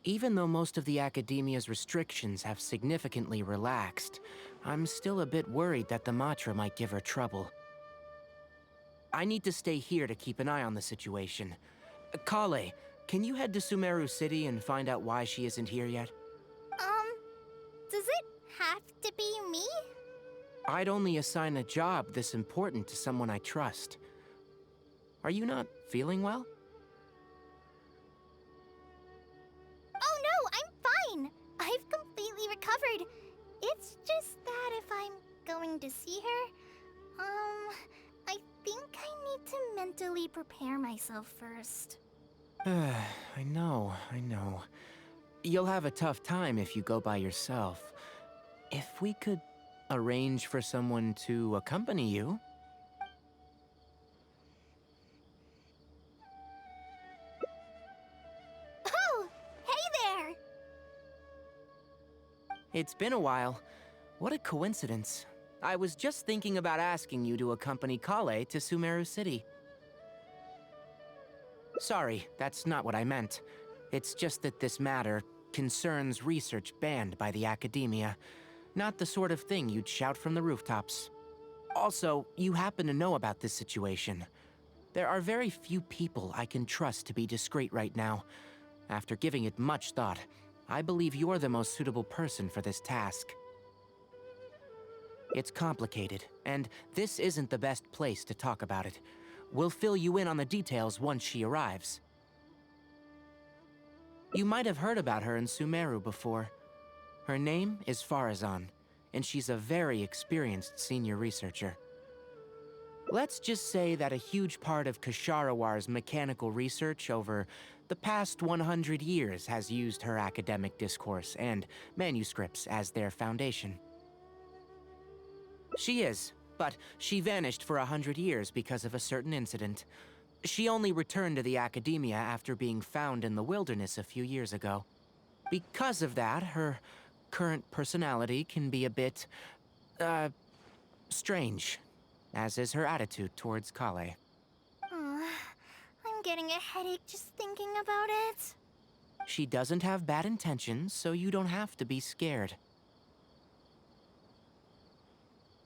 Even though most of the academia's restrictions have significantly relaxed, I'm still a bit worried that the Matra might give her trouble. I need to stay here to keep an eye on the situation. Kale, can you head to Sumeru City and find out why she isn't here yet? Does it have to be me? I'd only assign a job this important to someone I trust. Are you not feeling well? Oh no, I'm fine! I've completely recovered. It's just that if I'm going to see her, I think I need to mentally prepare myself first. I know. You'll have a tough time if you go by yourself. If we could arrange for someone to accompany you. Oh, hey there! It's been a while. What a coincidence. I was just thinking about asking you to accompany Kale to Sumeru City. Sorry, that's not what I meant. It's just that this matter concerns research banned by the academia. Not the sort of thing you'd shout from the rooftops. Also, you happen to know about this situation. There are very few people I can trust to be discreet right now. After giving it much thought, I believe you're the most suitable person for this task. It's complicated, and this isn't the best place to talk about it. We'll fill you in on the details once she arrives. You might have heard about her in Sumeru before. Her name is Faruzan, and she's a very experienced senior researcher. Let's just say that a huge part of Kasharawar's mechanical research over the past 100 years has used her academic discourse and manuscripts as their foundation. She is, but she vanished for 100 years because of a certain incident. She only returned to the academia after being found in the wilderness a few years ago. Because of that, her current personality can be a bit, strange, as is her attitude towards Kale. I'm getting a headache just thinking about it. She doesn't have bad intentions, so you don't have to be scared.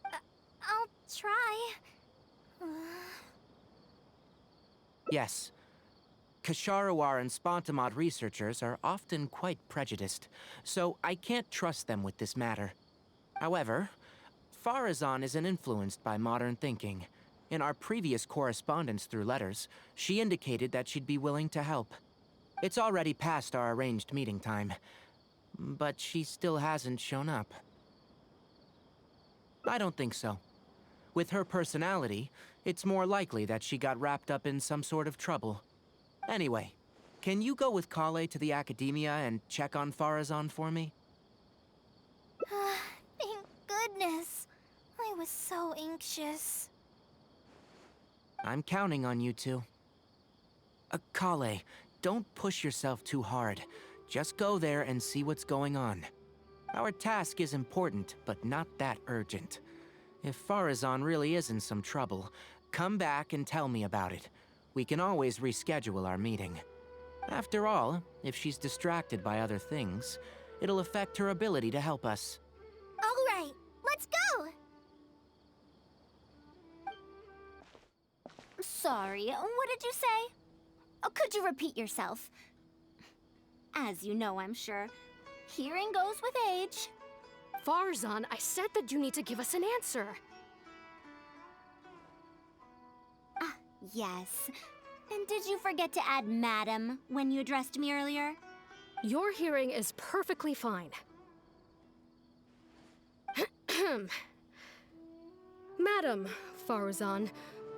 I'll try. Yes. Kasharawar and Spontamod researchers are often quite prejudiced, so I can't trust them with this matter. However, Faruzan isn't influenced by modern thinking. In our previous correspondence through letters, she indicated that she'd be willing to help. It's already past our arranged meeting time, but she still hasn't shown up. I don't think so. With her personality, it's more likely that she got wrapped up in some sort of trouble. Anyway, can you go with Kale to the academia and check on Faruzan for me? Thank goodness. I was so anxious. I'm counting on you two. Kale, don't push yourself too hard. Just go there and see what's going on. Our task is important, but not that urgent. If Faruzan really is in some trouble, come back and tell me about it. We can always reschedule our meeting. After all, if she's distracted by other things, it'll affect her ability to help us. All right, let's go! Sorry, what did you say? Oh, could you repeat yourself? As you know, I'm sure, hearing goes with age. Faruzan, I said that you need to give us an answer. Yes. And did you forget to add madam when you addressed me earlier? Your hearing is perfectly fine. Madam Faruzan,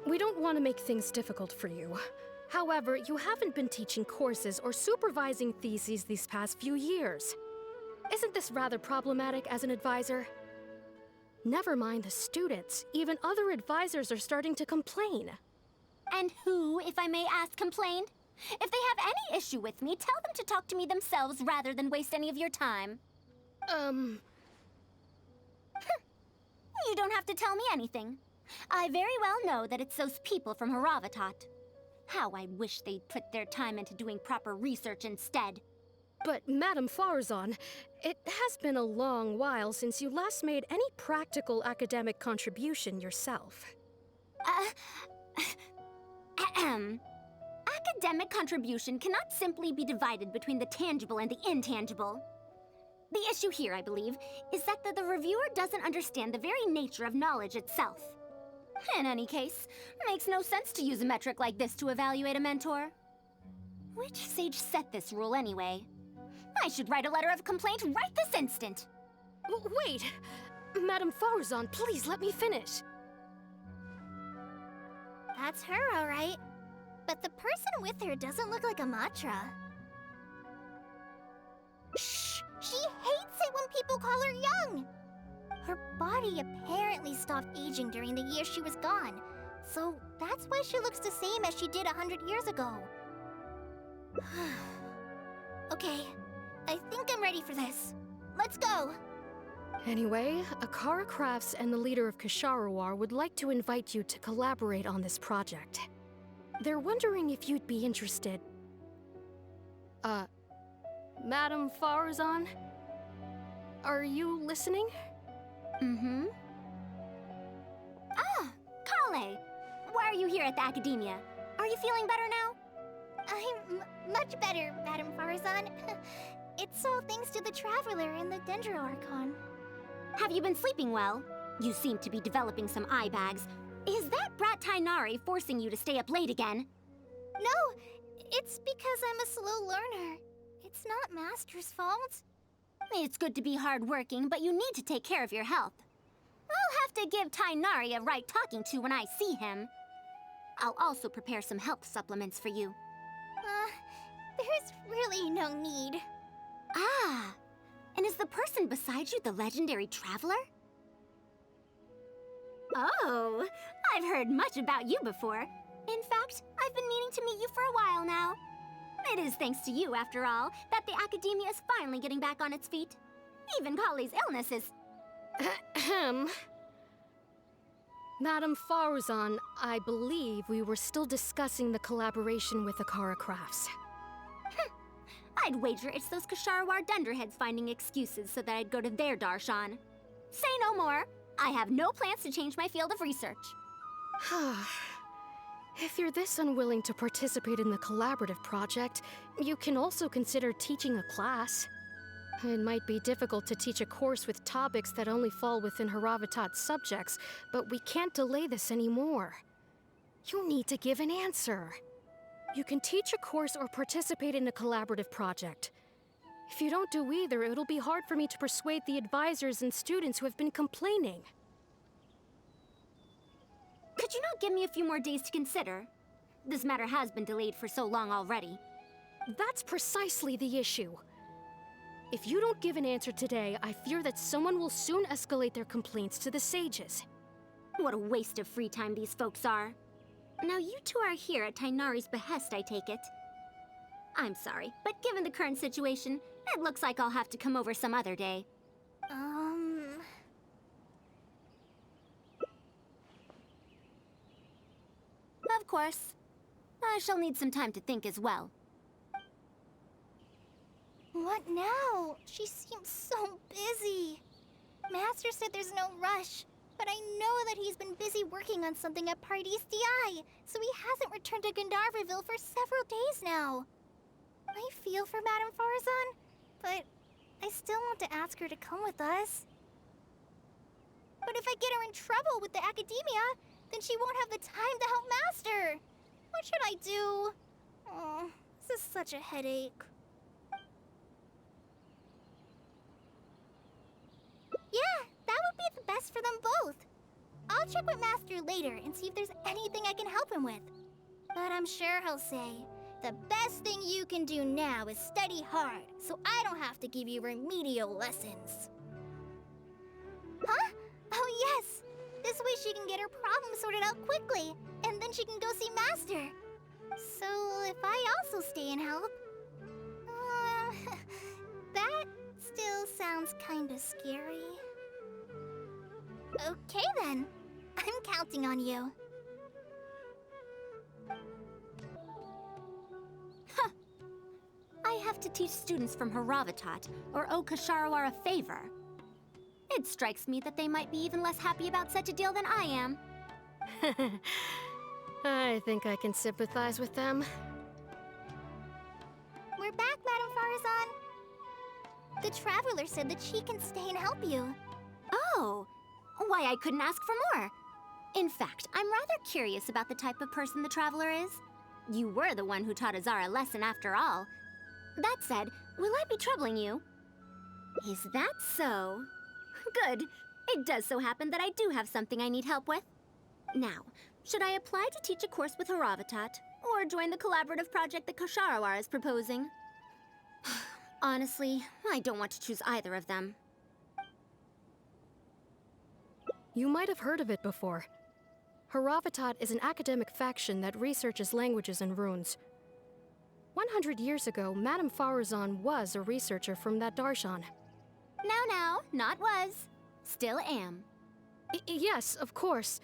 we don't want to make things difficult for you. However, you haven't been teaching courses or supervising theses these past few years. Isn't this rather problematic as an advisor? Never mind the students, even other advisors are starting to complain. And who, if I may ask, complained? If they have any issue with me, tell them to talk to me themselves rather than waste any of your time. You don't have to tell me anything. I very well know that it's those people from Haravatat. How I wish they'd put their time into doing proper research instead. But, Madam Faruzan, it has been a long while since you last made any practical academic contribution yourself. Ahem. Academic contribution cannot simply be divided between the tangible and the intangible. The issue here, I believe, is that the reviewer doesn't understand the very nature of knowledge itself. In any case, it makes no sense to use a metric like this to evaluate a mentor. Which sage set this rule anyway? I should write a letter of complaint right this instant. Wait! Madam Faruzan, please let me finish. That's her, all right. But the person with her doesn't look like a Matra. Shh! She hates it when people call her young! Her body apparently stopped aging during the year she was gone. So that's why she looks the same as she did 100 years ago. Okay, I think I'm ready for this. Let's go! Anyway, Akara Crafts and the leader of Ksharawar would like to invite you to collaborate on this project. They're wondering if you'd be interested. Madam Faruzan? Are you listening? Mm-hmm. Ah, Kale! Why are you here at the Academia? Are you feeling better now? I'm much better, Madam Faruzan. It's all thanks to the Traveler and the Dendro Archon. Have you been sleeping well? You seem to be developing some eye bags. Is that brat Tainari forcing you to stay up late again? No, it's because I'm a slow learner. It's not Master's fault. It's good to be hardworking, but you need to take care of your health. I'll have to give Tainari a right talking to when I see him. I'll also prepare some health supplements for you. There's really no need. Ah, and is the person beside you the legendary Traveler? Oh, I've heard much about you before. In fact, I've been meaning to meet you for a while now. It is thanks to you, after all, that the Academia is finally getting back on its feet. Even Kali's illness is... Ahem. Madam Faruzan, I believe we were still discussing the collaboration with Akara Crafts. I'd wager it's those Ksharawar dunderheads finding excuses so that I'd go to their darshan. Say no more. I have no plans to change my field of research. If you're this unwilling to participate in the collaborative project, you can also consider teaching a class. It might be difficult to teach a course with topics that only fall within Haravatat's subjects, but we can't delay this anymore. You need to give an answer. You can teach a course or participate in a collaborative project. If you don't do either, it'll be hard for me to persuade the advisors and students who have been complaining. Could you not give me a few more days to consider? This matter has been delayed for so long already. That's precisely the issue. If you don't give an answer today, I fear that someone will soon escalate their complaints to the sages. What a waste of free time these folks are. Now you two are here at Tainari's behest, I take it. I'm sorry, but given the current situation, it looks like I'll have to come over some other day. Of course. I shall need some time to think as well. What now? She seems so busy. Master said there's no rush, but I know that he's been busy working on something at Paradise DI, so he hasn't returned to Gandharvaville for several days now. I feel for Madame Faruzan, but I still want to ask her to come with us. But if I get her in trouble with the Academia, then she won't have the time to help Master. What should I do? Oh, this is such a headache. Yeah, that would be the best for them both. I'll check with Master later and see if there's anything I can help him with. But I'm sure he'll say, the best thing you can do now is study hard, so I don't have to give you remedial lessons. Huh? Oh yes! This way she can get her problem sorted out quickly, and then she can go see Master. So if I also stay and help... that still sounds kinda scary. Okay then. I'm counting on you. Huh. I have have to teach students from Haravatat or owe Kasharawar a favor. It strikes me that they might be even less happy about such a deal than I am. I think I can sympathize with them. We're back, Madame Faruzan. The Traveler said that she can stay and help you. Oh, why I couldn't ask for more. In fact, I'm rather curious about the type of person the Traveler is. You were the one who taught Azar a lesson after all. That said, will I be troubling you? Is that so? Good. It does so happen that I do have something I need help with. Now, should I apply to teach a course with Haravatat, or join the collaborative project that Kasharawar is proposing? Honestly, I don't want to choose either of them. You might have heard of it before. Haravatat is an academic faction that researches languages and runes. 100 years ago, Madame Faruzan was a researcher from that darshan. Now, not was. Still am. Yes, of course.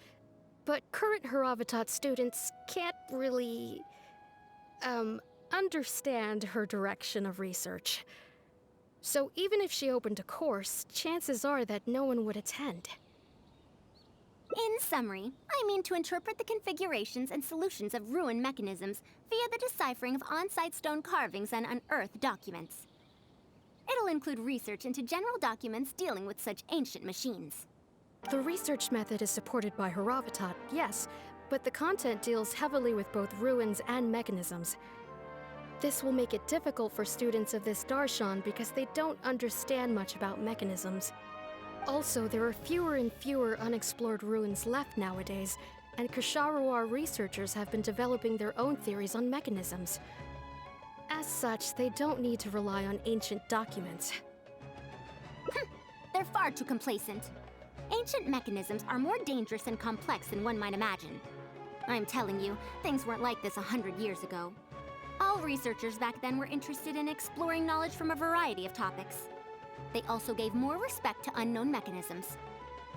But current Haravatat students can't really, understand her direction of research. So even if she opened a course, chances are that no one would attend. In summary, I mean to interpret the configurations and solutions of ruin mechanisms via the deciphering of on-site stone carvings and unearthed documents. It'll include research into general documents dealing with such ancient machines. The research method is supported by Haravatat, yes, but the content deals heavily with both ruins and mechanisms. This will make it difficult for students of this darshan because they don't understand much about mechanisms. Also, there are fewer and fewer unexplored ruins left nowadays, and Kasharawar researchers have been developing their own theories on mechanisms. As such, they don't need to rely on ancient documents. They're far too complacent. Ancient mechanisms are more dangerous and complex than one might imagine. I'm telling you, things weren't like this 100 years ago. All researchers back then were interested in exploring knowledge from a variety of topics. They also gave more respect to unknown mechanisms.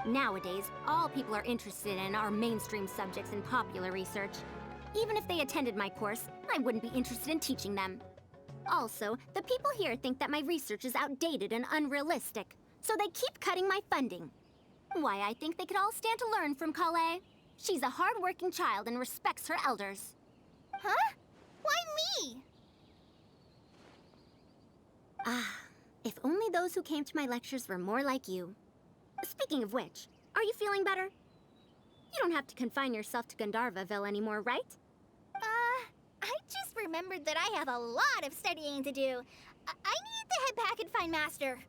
Nowadays, all people are interested in are mainstream subjects in popular research. Even if they attended my course, I wouldn't be interested in teaching them. Also, the people here think that my research is outdated and unrealistic, so they keep cutting my funding. Why, I think they could all stand to learn from Kale. She's a hard-working child and respects her elders. Huh? Why me? If only those who came to my lectures were more like you. Speaking of which, are you feeling better? You don't have to confine yourself to Gandharvaville anymore, right? I just remembered that I have a lot of studying to do. I need to head back and find Master.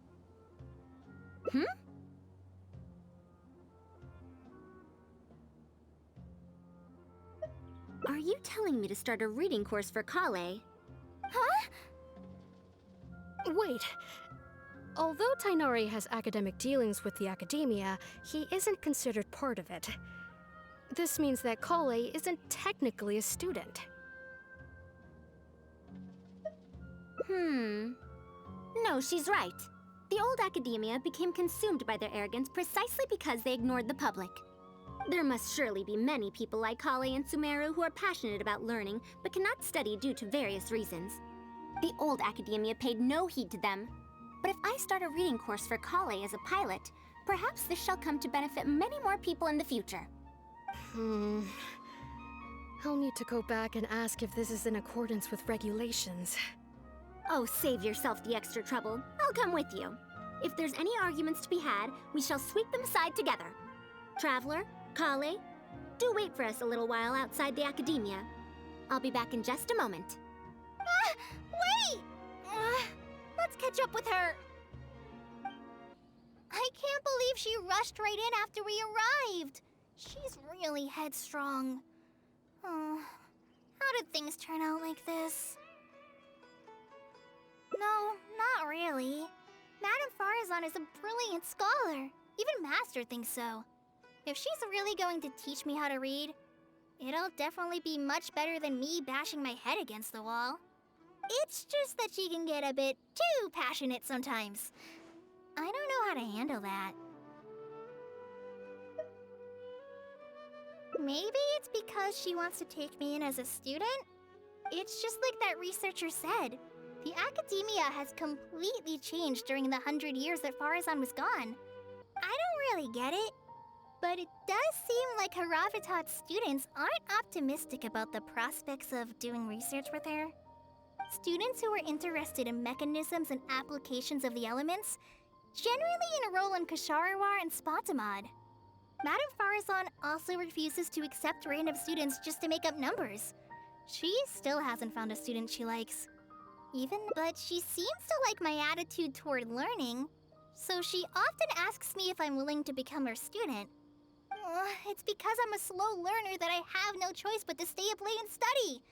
Are you telling me to start a reading course for Kale? Huh? Wait. Although Tainari has academic dealings with the academia, he isn't considered part of it. This means that Kale isn't technically a student. No, she's right. The old academia became consumed by their arrogance precisely because they ignored the public. There must surely be many people like Kale and Sumeru who are passionate about learning but cannot study due to various reasons. The old academia paid no heed to them. But if I start a reading course for Kale as a pilot, perhaps this shall come to benefit many more people in the future. I'll need to go back and ask if this is in accordance with regulations. Oh, save yourself the extra trouble. I'll come with you. If there's any arguments to be had, we shall sweep them aside together. Traveler, Kale, do wait for us a little while outside the academia. I'll be back in just a moment. Wait! Let's catch up with her. I can't believe she rushed right in after we arrived. She's really headstrong. Oh, how did things turn out like this? No, not really. Madame Faruzan is a brilliant scholar. Even Master thinks so. If she's really going to teach me how to read, it'll definitely be much better than me bashing my head against the wall. It's just that she can get a bit too passionate sometimes. I don't know how to handle that. Maybe it's because she wants to take me in as a student? It's just like that researcher said. The academia has completely changed during the 100 years that Faruzan was gone. I don't really get it, but it does seem like Haravatat's students aren't optimistic about the prospects of doing research with her. Students who are interested in mechanisms and applications of the elements generally enroll in Kasharawar and Spatamad. Madame Faruzan also refuses to accept random students just to make up numbers. She still hasn't found a student she likes. But she seems to like my attitude toward learning, so she often asks me if I'm willing to become her student. It's because I'm a slow learner that I have no choice but to stay up late and study.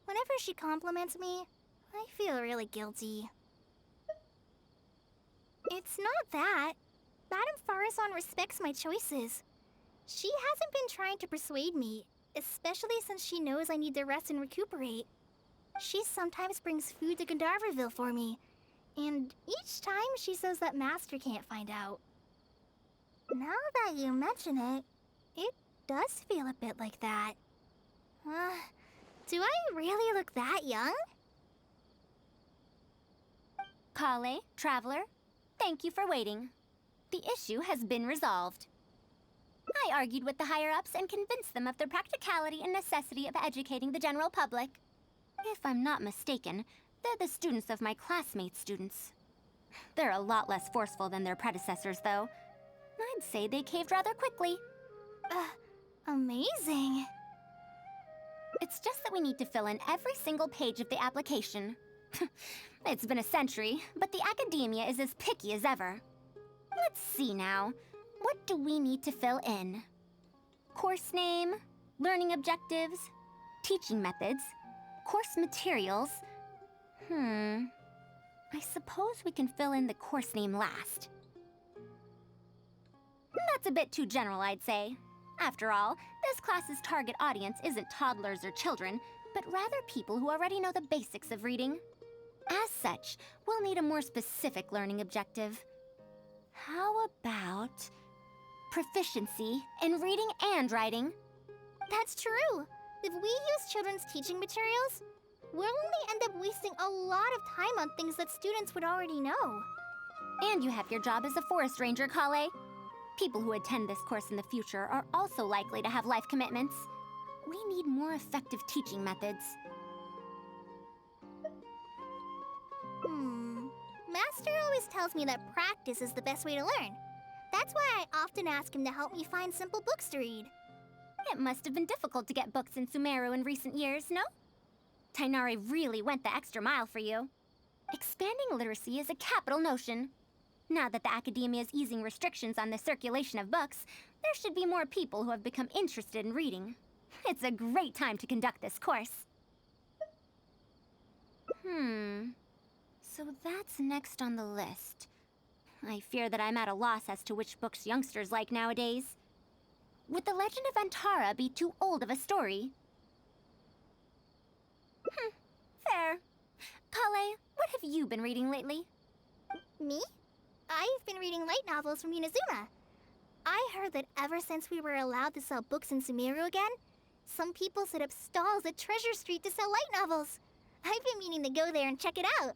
Whenever she compliments me, I feel really guilty. It's not that. Madame Faruzan respects my choices. She hasn't been trying to persuade me, especially since she knows I need to rest and recuperate. She sometimes brings food to Gandharvaville for me, and each time she says that Master can't find out. Now that you mention it, it does feel a bit like that. Do I really look that young? Kale, Traveler, thank you for waiting. The issue has been resolved. I argued with the higher-ups and convinced them of the practicality and necessity of educating the general public. If I'm not mistaken, they're the students of my classmates' students. They're a lot less forceful than their predecessors, though. I'd say they caved rather quickly. Amazing. It's just that we need to fill in every single page of the application. It's been a century, but the academia is as picky as ever. Let's see now. What do we need to fill in? Course name, learning objectives, teaching methods, course materials. I suppose we can fill in the course name last. That's a bit too general, I'd say. After all, this class's target audience isn't toddlers or children, but rather people who already know the basics of reading. As such, we'll need a more specific learning objective. How about proficiency in reading and writing? That's true. If we use children's teaching materials, we'll only end up wasting a lot of time on things that students would already know. And you have your job as a forest ranger, Kale. People who attend this course in the future are also likely to have life commitments. We need more effective teaching methods. Master always tells me that practice is the best way to learn. That's why I often ask him to help me find simple books to read. It must have been difficult to get books in Sumeru in recent years, no? Tainari really went the extra mile for you. Expanding literacy is a capital notion. Now that the academia is easing restrictions on the circulation of books, there should be more people who have become interested in reading. It's a great time to conduct this course. So that's next on the list. I fear that I'm at a loss as to which books youngsters like nowadays. Would The Legend of Antara be too old of a story? Fair. Kale, what have you been reading lately? Me? I've been reading light novels from Inazuma. I heard that ever since we were allowed to sell books in Sumeru again, some people set up stalls at Treasure Street to sell light novels. I've been meaning to go there and check it out.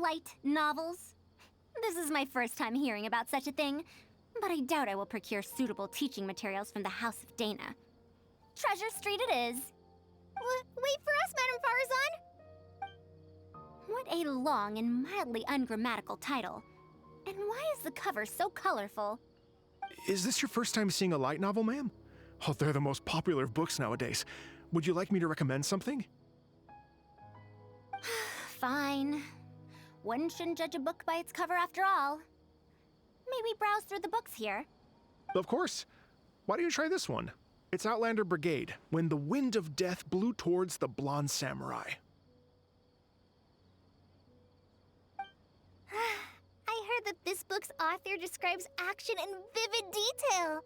Light novels? This is my first time hearing about such a thing, but I doubt I will procure suitable teaching materials from the House of Dana. Treasure Street it is. Wait for us, Madame Faruzan! What a long and mildly ungrammatical title. And why is the cover so colorful? Is this your first time seeing a light novel, ma'am? Oh, they're the most popular of books nowadays. Would you like me to recommend something? Fine. One shouldn't judge a book by its cover after all. May we browse through the books here? Of course. Why don't you try this one? It's Outlander Brigade, When the Wind of Death Blew Towards the Blonde Samurai. I heard that this book's author describes action in vivid detail.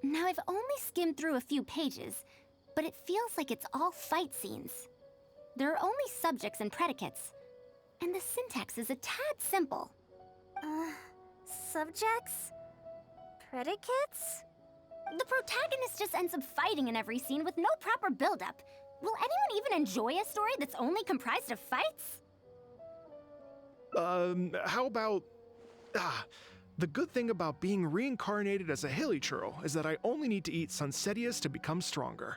Now I've only skimmed through a few pages, but it feels like it's all fight scenes. There are only subjects and predicates, and the syntax is a tad simple. Subjects? Predicates? The protagonist just ends up fighting in every scene with no proper build-up. Will anyone even enjoy a story that's only comprised of fights? How about... the good thing about being reincarnated as a hilly churl is that I only need to eat Sunsetias to become stronger.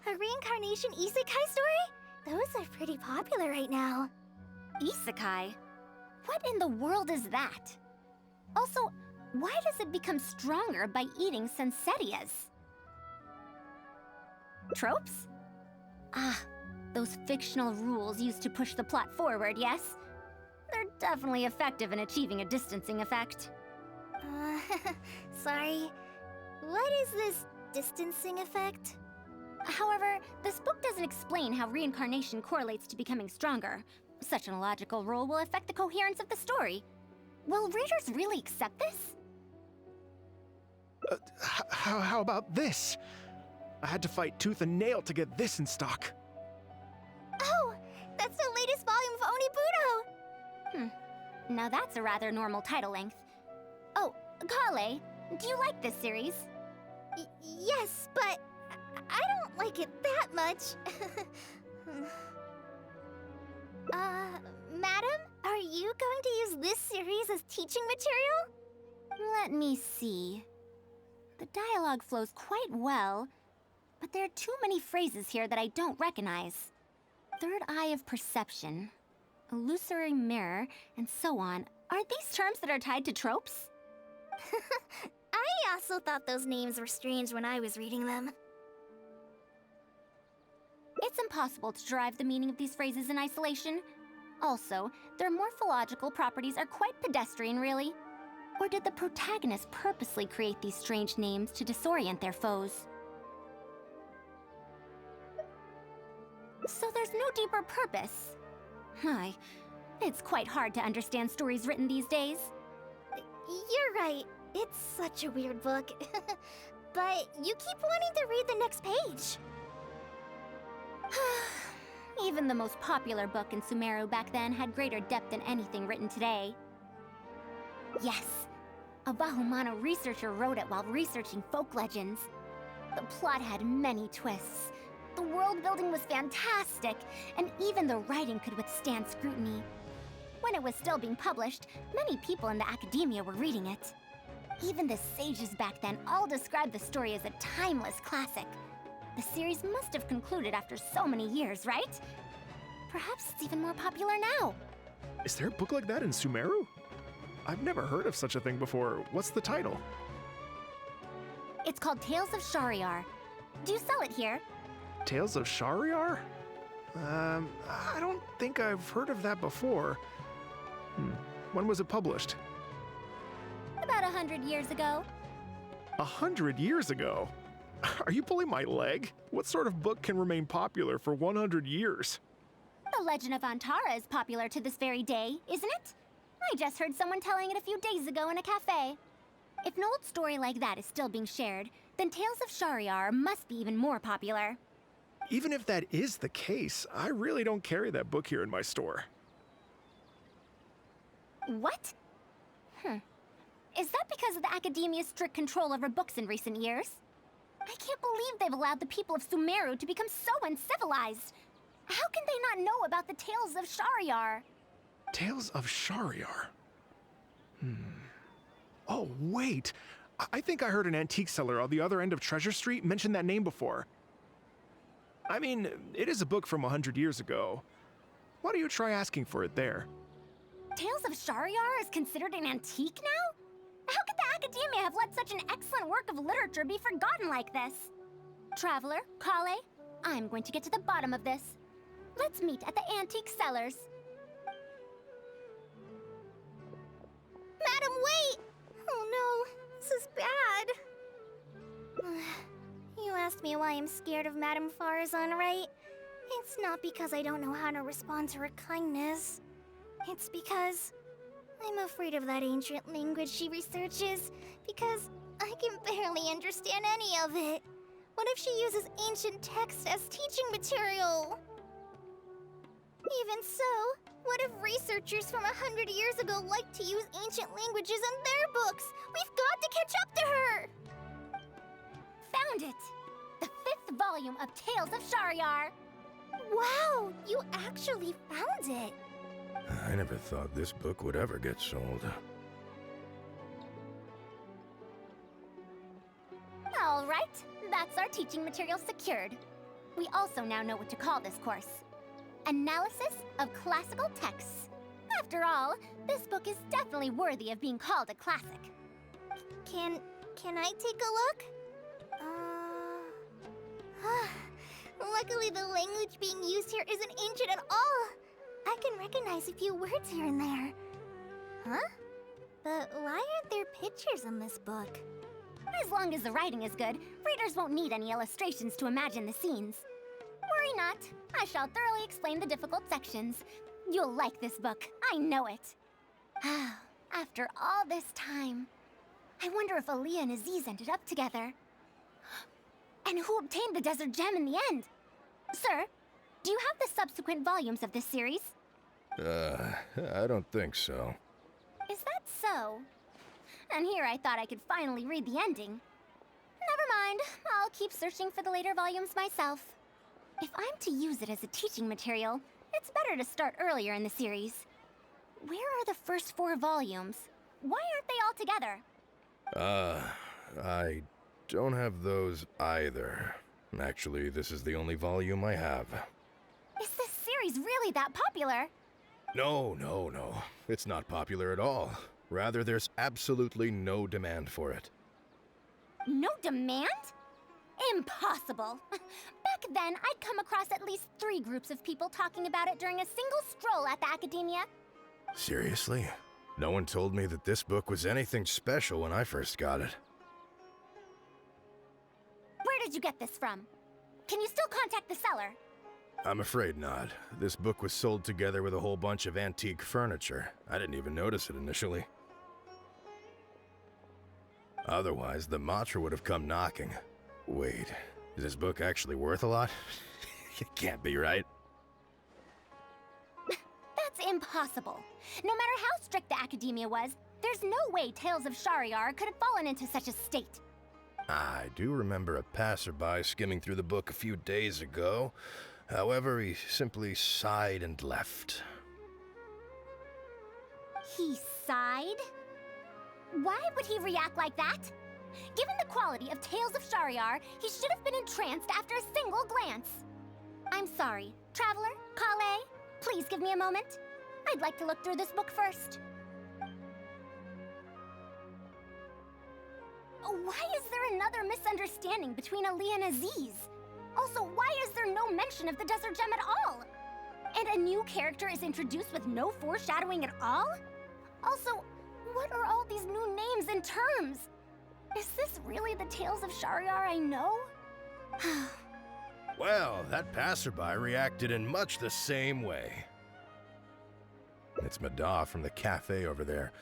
A reincarnation isekai story? Those are pretty popular right now. Isekai? What in the world is that? Also, why does it become stronger by eating Sunsetias? Tropes? Ah, those fictional rules used to push the plot forward, yes? They're definitely effective in achieving a distancing effect. Sorry. What is this distancing effect? However, this book doesn't explain how reincarnation correlates to becoming stronger. Such an illogical rule will affect the coherence of the story. Will readers really accept this? How about this? I had to fight tooth and nail to get this in stock. Oh, that's the latest volume of Onibudo! Now that's a rather normal title length. Oh, Kale, do you like this series? Yes, but I don't like it that much. Madam, are you going to use this series as teaching material? Let me see. The dialogue flows quite well, but there are too many phrases here that I don't recognize. Third eye of perception, illusory mirror, and so on. Are these terms that are tied to tropes? I also thought those names were strange when I was reading them. It's impossible to derive the meaning of these phrases in isolation. Also, their morphological properties are quite pedestrian, really. Or did the protagonist purposely create these strange names to disorient their foes? So there's no deeper purpose. It's quite hard to understand stories written these days. You're right. It's such a weird book. But you keep wanting to read the next page. Even the most popular book in Sumeru back then had greater depth than anything written today. Yes, a Bahumano researcher wrote it while researching folk legends. The plot had many twists. The world building was fantastic, and even the writing could withstand scrutiny. When it was still being published, many people in the academia were reading it. Even the sages back then all described the story as a timeless classic. The series must have concluded after so many years, right? Perhaps it's even more popular now. Is there a book like that in Sumeru? I've never heard of such a thing before. What's the title? It's called Tales of Shariar. Do you sell it here? Tales of Shariar? I don't think I've heard of that before. When was it published? About 100 years ago. 100 years ago? Are you pulling my leg? What sort of book can remain popular for 100 years? The Legend of Antara is popular to this very day, isn't it? I just heard someone telling it a few days ago in a cafe. If an old story like that is still being shared, then Tales of Shariar must be even more popular. Even if that is the case, I really don't carry that book here in my store. What? Is that because of the academia's strict control over books in recent years? I can't believe they've allowed the people of Sumeru to become so uncivilized. How can they not know about the Tales of Shariar? Tales of Shariar? Oh, wait! I think I heard an antique seller on the other end of Treasure Street mention that name before. I mean, it is a book from 100 years ago. Why don't you try asking for it there? Tales of Shariar is considered an antique now? How could the academia have let such an excellent work of literature be forgotten like this? Traveler, Kale, I'm going to get to the bottom of this. Let's meet at the antique sellers. Madam, wait! Oh no, this is bad. You asked me why I'm scared of Madame Faruzan, right? It's not because I don't know how to respond to her kindness. It's because I'm afraid of that ancient language she researches, because I can barely understand any of it. What if she uses ancient texts as teaching material? Even so, what if researchers from 100 years ago like to use ancient languages in their books? We've got to catch up to her! Found it! the 5th volume of Tales of Shahryar. Wow, you actually found it. I never thought this book would ever get sold. All right, that's our teaching material secured. We also now know what to call this course. Analysis of Classical Texts. After all, this book is definitely worthy of being called a classic. Can I take a look? Luckily the language being used here isn't ancient at all. I can recognize a few words here and there. Huh? But why aren't there pictures in this book? As long as the writing is good, readers won't need any illustrations to imagine the scenes. Worry not, I shall thoroughly explain the difficult sections. You'll like this book, I know it. After all this time, I wonder if Aaliyah and Aziz ended up together. And who obtained the Desert Gem in the end? Sir, do you have the subsequent volumes of this series? I don't think so. Is that so? And here I thought I could finally read the ending. Never mind, I'll keep searching for the later volumes myself. If I'm to use it as a teaching material, it's better to start earlier in the series. Where are the first 4 volumes? Why aren't they all together? I don't have those either. Actually, this is the only volume I have. Is this series really that popular? No. It's not popular at all. Rather, there's absolutely no demand for it. No demand? Impossible! Back then, I'd come across at least 3 groups of people talking about it during a single stroll at the Academia. Seriously? No one told me that this book was anything special when I first got it. Where did you get this from? Can you still contact the seller? I'm afraid not. This book was sold together with a whole bunch of antique furniture. I didn't even notice it initially. Otherwise, the Matra would have come knocking. Wait, is this book actually worth a lot? It can't be, right? That's impossible. No matter how strict the Academia was, there's no way Tales of Shahryar could have fallen into such a state. I do remember a passerby skimming through the book a few days ago. However, he simply sighed and left. He sighed? Why would he react like that? Given the quality of Tales of Shahryar, he should have been entranced after a single glance. I'm sorry. Traveler, Kale, please give me a moment. I'd like to look through this book first. Why is there another misunderstanding between Aaliyah and Aziz? Also, why is there no mention of the Desert Gem at all? And a new character is introduced with no foreshadowing at all? Also, what are all these new names and terms? Is this really the Tales of Shahryar I know? Well, that passerby reacted in much the same way. It's Mada from the cafe over there.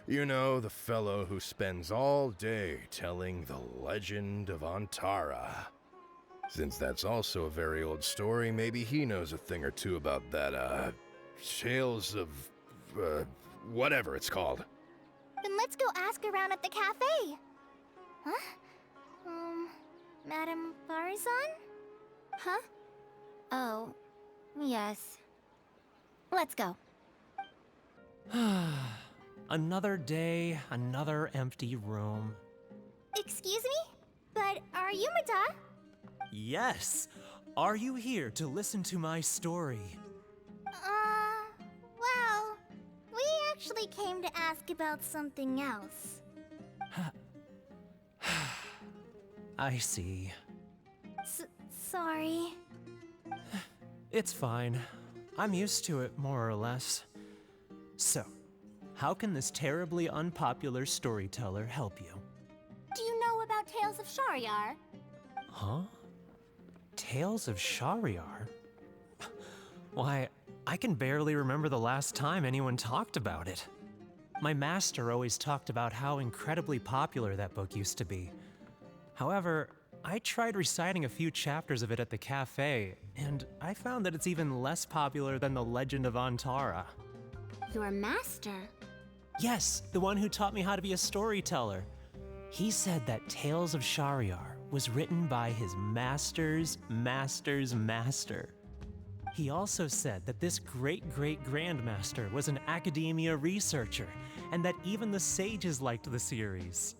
You know, the fellow who spends all day telling the legend of Antara. Since that's also a very old story, maybe he knows a thing or two about that, Tales of, whatever it's called. Then let's go ask around at the cafe. Huh? Madame Faruzan? Huh? Oh, yes. Let's go. Another day, another empty room. Excuse me? But are you Mada? Yes! Are you here to listen to my story? Well, we actually came to ask about something else. I see. Sorry. It's fine. I'm used to it, more or less. So, how can this terribly unpopular storyteller help you? Do you know about Tales of Shahryar? Huh? Tales of Shahryar? Why, I can barely remember the last time anyone talked about it. My master always talked about how incredibly popular that book used to be. However, I tried reciting a few chapters of it at the cafe, and I found that it's even less popular than the Legend of Antara. Your master? Yes, the one who taught me how to be a storyteller. He said that Tales of Shahryar was written by his master's master's master. He also said that this great-great-grandmaster was an academia researcher, and that even the sages liked the series.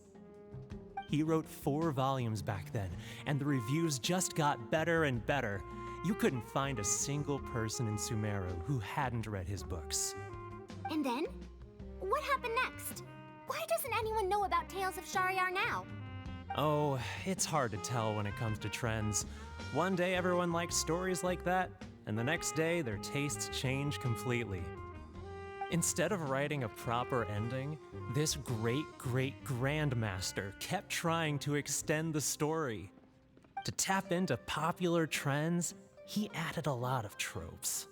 He wrote 4 volumes back then, and the reviews just got better and better. You couldn't find a single person in Sumeru who hadn't read his books. And then? What happened next? Why doesn't anyone know about Tales of Shahryar now? Oh, it's hard to tell when it comes to trends. One day everyone likes stories like that, and the next day their tastes change completely. Instead of writing a proper ending, this great-great-grandmaster kept trying to extend the story. To tap into popular trends, he added a lot of tropes.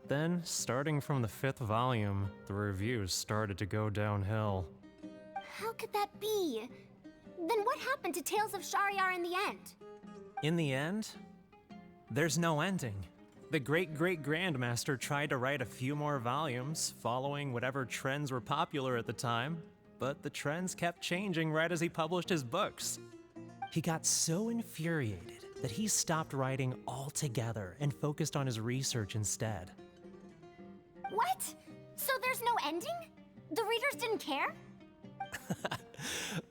Then, starting from the 5th volume, the reviews started to go downhill. How could that be? Then what happened to Tales of Shahryar in the end? In the end, there's no ending. The great-great-grandmaster tried to write a few more volumes, following whatever trends were popular at the time, but the trends kept changing right as he published his books. He got so infuriated that he stopped writing altogether and focused on his research instead. What? So there's no ending? The readers didn't care?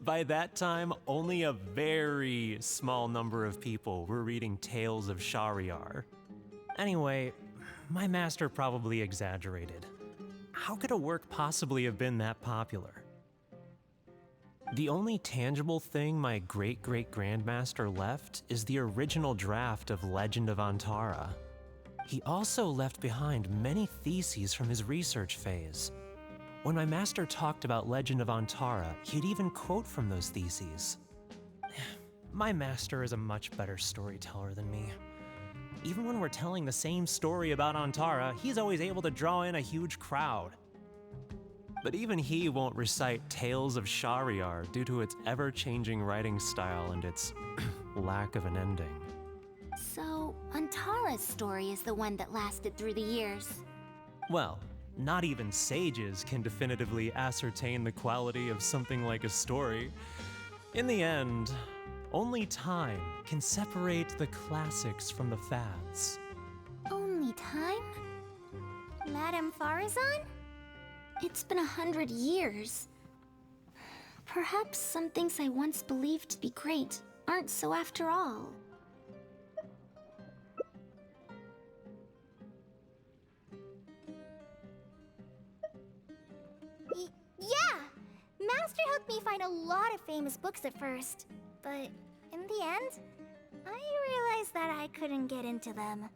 By that time, only a very small number of people were reading Tales of Shahryar. Anyway, my master probably exaggerated. How could a work possibly have been that popular? The only tangible thing my great-great-grandmaster left is the original draft of Legend of Antara. He also left behind many theses from his research phase. When my master talked about Legend of Antara, he'd even quote from those theses. My master is a much better storyteller than me. Even when we're telling the same story about Antara, he's always able to draw in a huge crowd. But even he won't recite Tales of Shahryar due to its ever-changing writing style and its lack of an ending. So, Antara's story is the one that lasted through the years. Well, not even sages can definitively ascertain the quality of something like a story. In the end, only time can separate the classics from the fads. Only time? Madam Faruzan? It's been 100 years. Perhaps some things I once believed to be great aren't so after all. Yeah! Master helped me find a lot of famous books at first. But in the end, I realized that I couldn't get into them.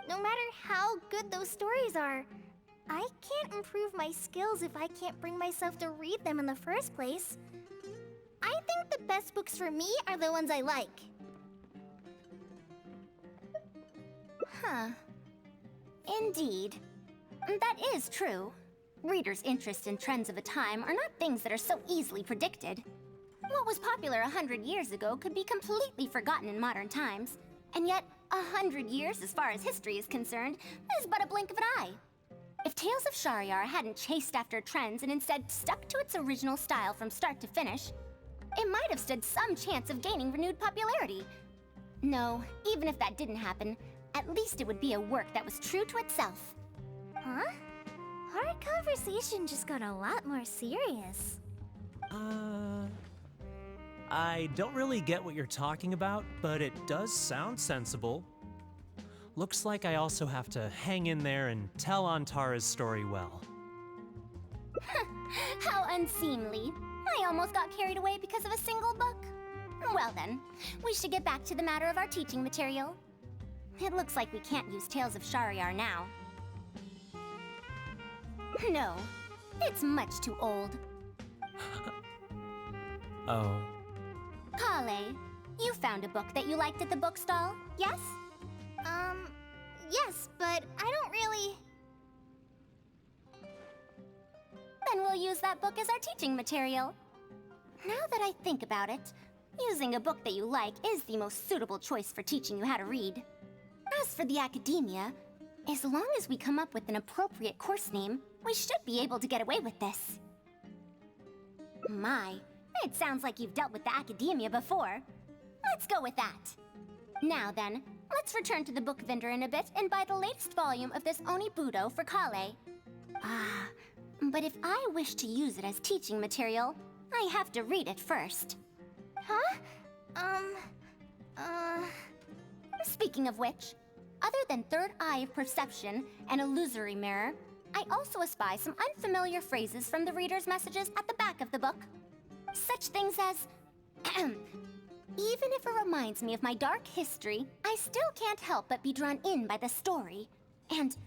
No matter how good those stories are, I can't improve my skills if I can't bring myself to read them in the first place. I think the best books for me are the ones I like. Huh. Indeed. That is true. Readers' interest in trends of a time are not things that are so easily predicted. What was popular 100 years ago could be completely forgotten in modern times. And yet, 100 years as far as history is concerned is but a blink of an eye. If Tales of Shahryar hadn't chased after trends and instead stuck to its original style from start to finish, it might have stood some chance of gaining renewed popularity. No, even if that didn't happen, at least it would be a work that was true to itself. Huh? Our conversation just got a lot more serious. I don't really get what you're talking about, but it does sound sensible. Looks like I also have to hang in there and tell Antara's story well. How unseemly. I almost got carried away because of a single book. Well then, we should get back to the matter of our teaching material. It looks like we can't use Tales of Shahryar now. No, it's much too old. Oh. Kale, you found a book that you liked at the bookstall, yes? Yes, but I don't really... Then we'll use that book as our teaching material. Now that I think about it, using a book that you like is the most suitable choice for teaching you how to read. As for the academia, as long as we come up with an appropriate course name, we should be able to get away with this. My, it sounds like you've dealt with the academia before. Let's go with that. Now then, let's return to the book vendor in a bit and buy the latest volume of this Onibudo for Kale. But if I wish to use it as teaching material, I have to read it first. Huh? Speaking of which, other than third eye of perception and illusory mirror, I also espy some unfamiliar phrases from the reader's messages at the back of the book. Such things as, even if it reminds me of my dark history, I still can't help but be drawn in by the story. And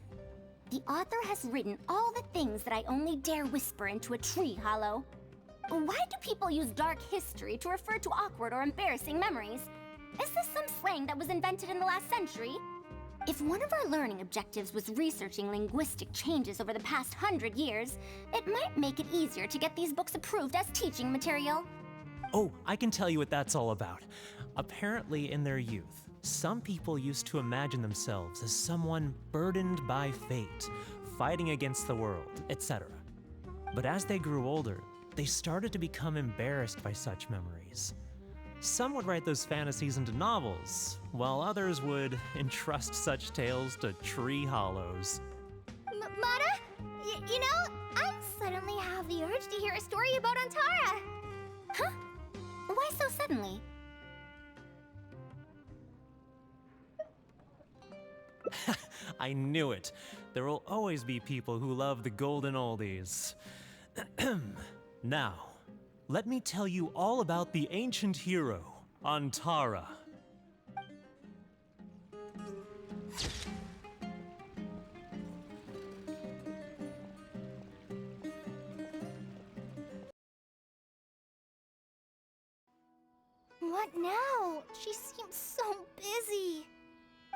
the author has written all the things that I only dare whisper into a tree hollow. Why do people use dark history to refer to awkward or embarrassing memories? Is this some slang that was invented in the last century? If one of our learning objectives was researching linguistic changes over the past 100 years, it might make it easier to get these books approved as teaching material. Oh, I can tell you what that's all about. Apparently, in their youth, some people used to imagine themselves as someone burdened by fate, fighting against the world, etc. But as they grew older, they started to become embarrassed by such memories. Some would write those fantasies into novels, while others would entrust such tales to tree hollows. Mata? You know, I suddenly have the urge to hear a story about Antara. Huh? Why so suddenly? I knew it. There will always be people who love the golden oldies. Now, let me tell you all about the ancient hero, Antara. What now? She seems so busy.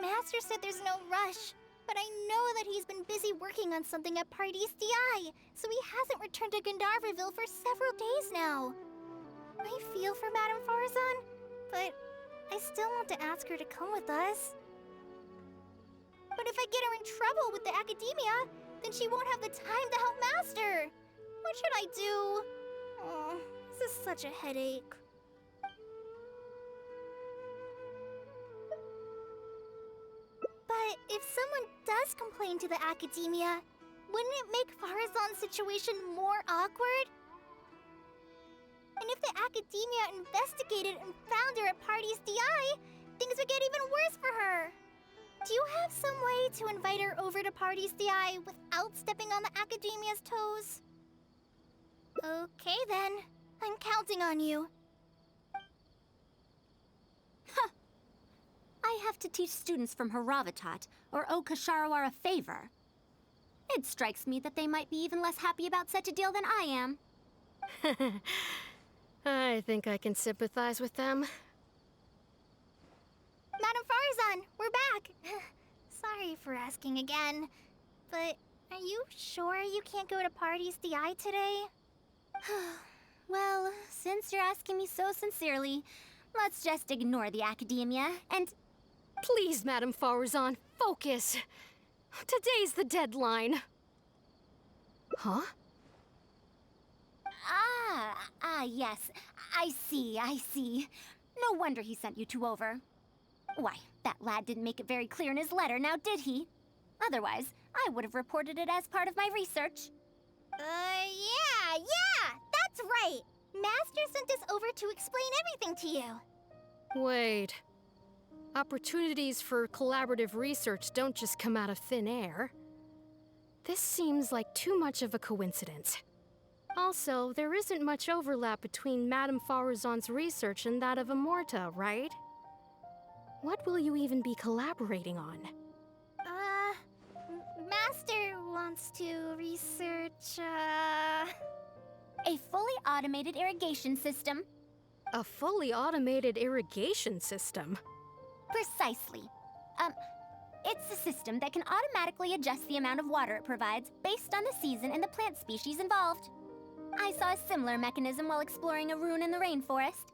Master said there's no rush, but I know that he's been busy working on something at Paradise DI, so he hasn't returned to Gandharvaville for several days now. I feel for Madame Faruzan, but I still want to ask her to come with us. But if I get her in trouble with the academia, then she won't have the time to help Master. What should I do? Oh, this is such a headache. But if someone does complain to the academia, wouldn't it make Faruzan's situation more awkward? And if the academia investigated and found her at Paradise DI, things would get even worse for her. Do you have some way to invite her over to Paradise DI without stepping on the academia's toes? Okay then, I'm counting on you. I have to teach students from Haravatat or owe Kasharawar a favor. It strikes me that they might be even less happy about such a deal than I am. I think I can sympathize with them. Madame Faruzan, we're back! Sorry for asking again, but are you sure you can't go to Paradise DI today? Well, since you're asking me so sincerely, let's just ignore the academia and... Please, Madame Faruzan, focus. Today's the deadline. Huh? Yes. I see. No wonder he sent you two over. Why, that lad didn't make it very clear in his letter, now did he? Otherwise, I would have reported it as part of my research. Yeah, that's right! Master sent us over to explain everything to you. Wait. Opportunities for collaborative research don't just come out of thin air. This seems like too much of a coincidence. Also, there isn't much overlap between Madame Faruzan's research and that of Amorta, right? What will you even be collaborating on? Master wants to research, A fully automated irrigation system. A fully automated irrigation system? Precisely. It's a system that can automatically adjust the amount of water it provides based on the season and the plant species involved. I saw a similar mechanism while exploring a rune in the rainforest.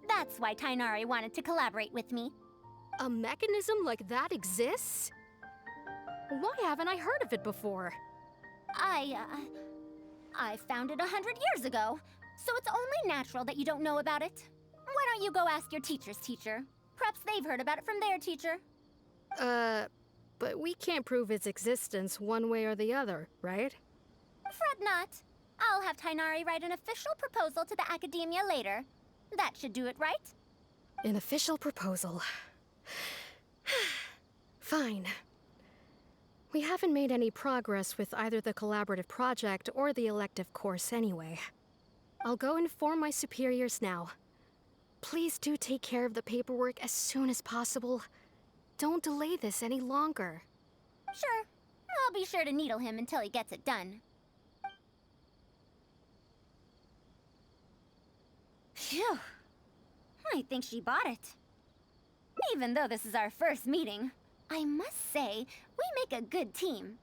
That's why Tainari wanted to collaborate with me. A mechanism like that exists? Why haven't I heard of it before? I found it 100 years ago, so it's only natural that you don't know about it. Why don't you go ask your teacher's teacher? Perhaps they've heard about it from their teacher. But we can't prove its existence one way or the other, right? Fret not. I'll have Tainari write an official proposal to the Academia later. That should do it, right? An official proposal. Fine. We haven't made any progress with either the collaborative project or the elective course anyway. I'll go inform my superiors now. Please do take care of the paperwork as soon as possible. Don't delay this any longer. Sure. I'll be sure to needle him until he gets it done. Phew. I think she bought it. Even though this is our first meeting, I must say, we make a good team.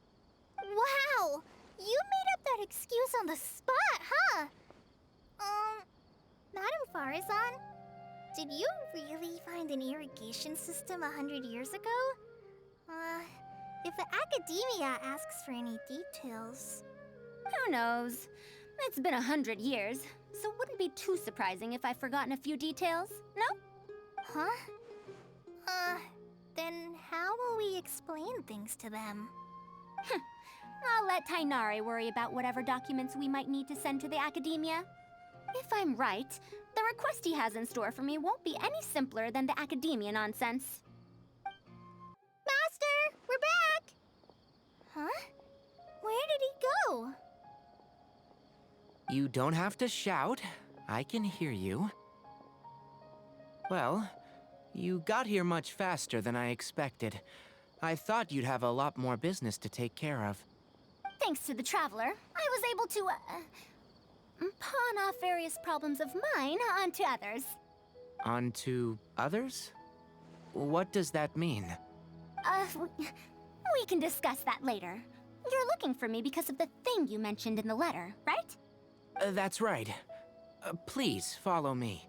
Wow! You made up that excuse on the spot, huh? Madam Faruzan, did you really find an irrigation system 100 years ago? If the Academia asks for any details... Who knows? It's been 100 years, so it wouldn't be too surprising if I've forgotten a few details, no? Huh? Then how will we explain things to them? I'll let Tainari worry about whatever documents we might need to send to the Academia. If I'm right, the request he has in store for me won't be any simpler than the Academia nonsense. Master! We're back! Huh? Where did he go? You don't have to shout. I can hear you. Well, you got here much faster than I expected. I thought you'd have a lot more business to take care of. Thanks to the Traveler, I was able to, pawn off various problems of mine onto others. Onto others? What does that mean? We can discuss that later. You're looking for me because of the thing you mentioned in the letter, right? That's right. Please, follow me.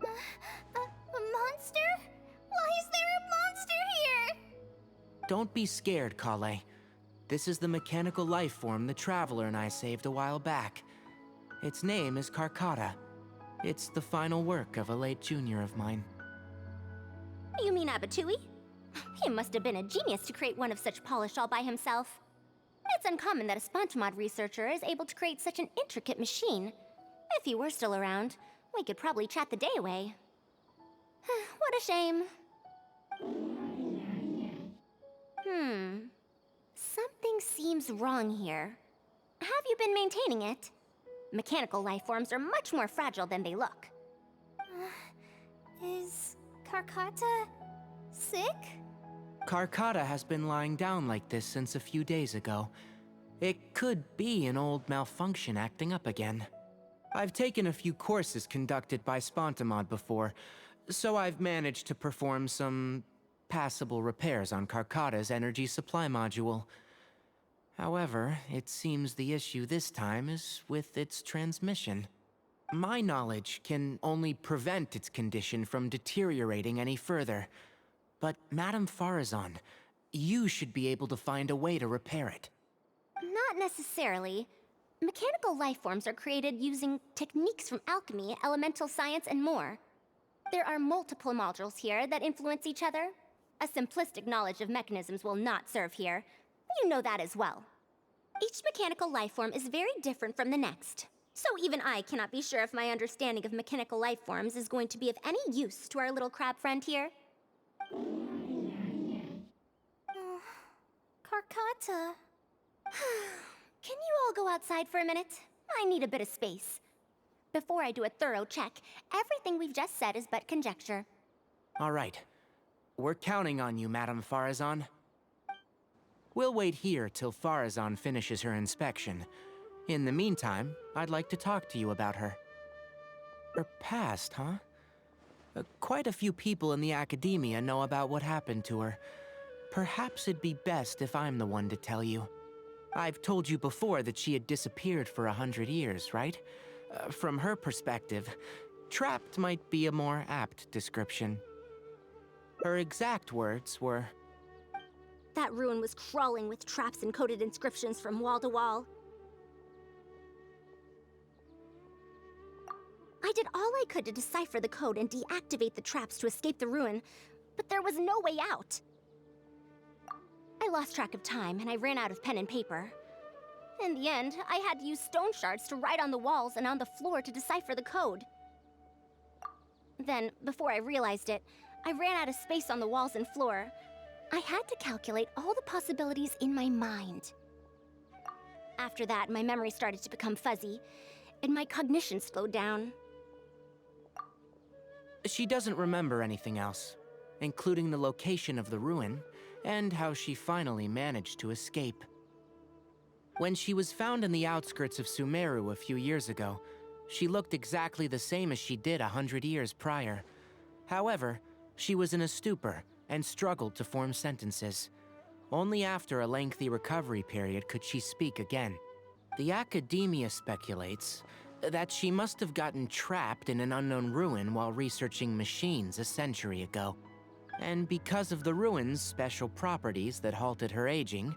A monster? Why is there a monster here? Don't be scared, Kale. This is the mechanical life form the Traveler and I saved a while back. Its name is Karkata. It's the final work of a late junior of mine. You mean Abatui? He must have been a genius to create one of such polish all by himself. It's uncommon that a Spontamod researcher is able to create such an intricate machine. If he were still around, we could probably chat the day away. What a shame. Something seems wrong here. Have you been maintaining it? Mechanical life forms are much more fragile than they look. Is Karkata sick? Karkata has been lying down like this since a few days ago. It could be an old malfunction acting up again. I've taken a few courses conducted by Spontamod before, so I've managed to perform some passable repairs on Karkata's energy supply module. However, it seems the issue this time is with its transmission. My knowledge can only prevent its condition from deteriorating any further. But Madame Faruzan, you should be able to find a way to repair it. Not necessarily. Mechanical life forms are created using techniques from alchemy, elemental science, and more. There are multiple modules here that influence each other. A simplistic knowledge of mechanisms will not serve here. You know that as well. Each mechanical life form is very different from the next. So even I cannot be sure if my understanding of mechanical life forms is going to be of any use to our little crab friend here. Karkata. Can you all go outside for a minute? I need a bit of space. Before I do a thorough check, everything we've just said is but conjecture. All right. We're counting on you, Madame Faruzan. We'll wait here till Faruzan finishes her inspection. In the meantime, I'd like to talk to you about her. Her past, huh? Quite a few people in the Academia know about what happened to her. Perhaps it'd be best if I'm the one to tell you. I've told you before that she had disappeared for 100 years, right? From her perspective, trapped might be a more apt description. Her exact words were, That ruin was crawling with traps and coded inscriptions from wall to wall. I did all I could to decipher the code and deactivate the traps to escape the ruin, but there was no way out. I lost track of time and I ran out of pen and paper. In the end, I had to use stone shards to write on the walls and on the floor to decipher the code. Then, before I realized it, I ran out of space on the walls and floor. I had to calculate all the possibilities in my mind. After that, my memory started to become fuzzy, and my cognition slowed down. She doesn't remember anything else, including the location of the ruin and how she finally managed to escape. When she was found in the outskirts of Sumeru a few years ago, she looked exactly the same as she did 100 years prior. However, she was in a stupor and struggled to form sentences. Only after a lengthy recovery period could she speak again. The academia speculates that she must have gotten trapped in an unknown ruin while researching machines a century ago. And because of the ruin's special properties that halted her aging,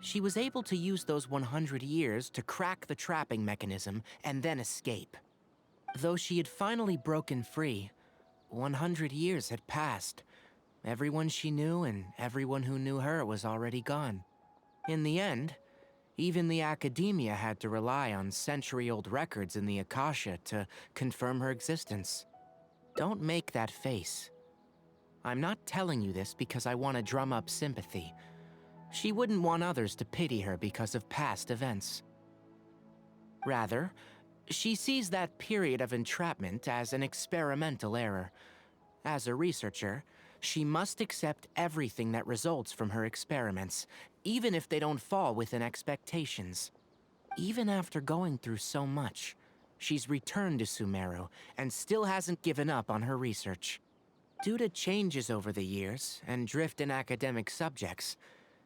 she was able to use those 100 years to crack the trapping mechanism and then escape. Though she had finally broken free, 100 years had passed. Everyone she knew and everyone who knew her was already gone. In the end, even the academia had to rely on century-old records in the Akasha to confirm her existence. Don't make that face. I'm not telling you this because I want to drum up sympathy. She wouldn't want others to pity her because of past events. Rather, she sees that period of entrapment as an experimental error. As a researcher, she must accept everything that results from her experiments, even if they don't fall within expectations. Even after going through so much, she's returned to Sumeru and still hasn't given up on her research. Due to changes over the years and drift in academic subjects,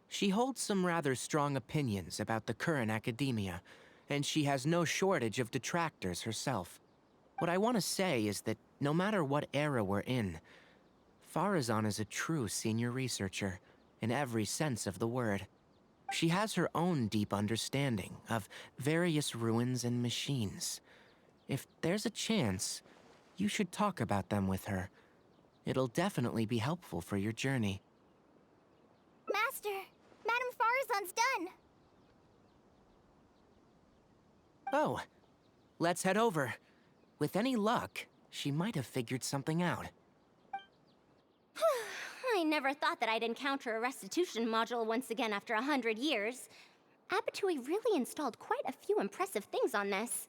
she holds some rather strong opinions about the current academia, and she has no shortage of detractors herself. What I want to say is that no matter what era we're in, Faruzan is a true senior researcher, in every sense of the word. She has her own deep understanding of various ruins and machines. If there's a chance, you should talk about them with her. It'll definitely be helpful for your journey. Master, Madame Faruzan's done. Oh, let's head over. With any luck, she might have figured something out. I never thought that I'd encounter a restitution module once again after 100 years. Abatui really installed quite a few impressive things on this.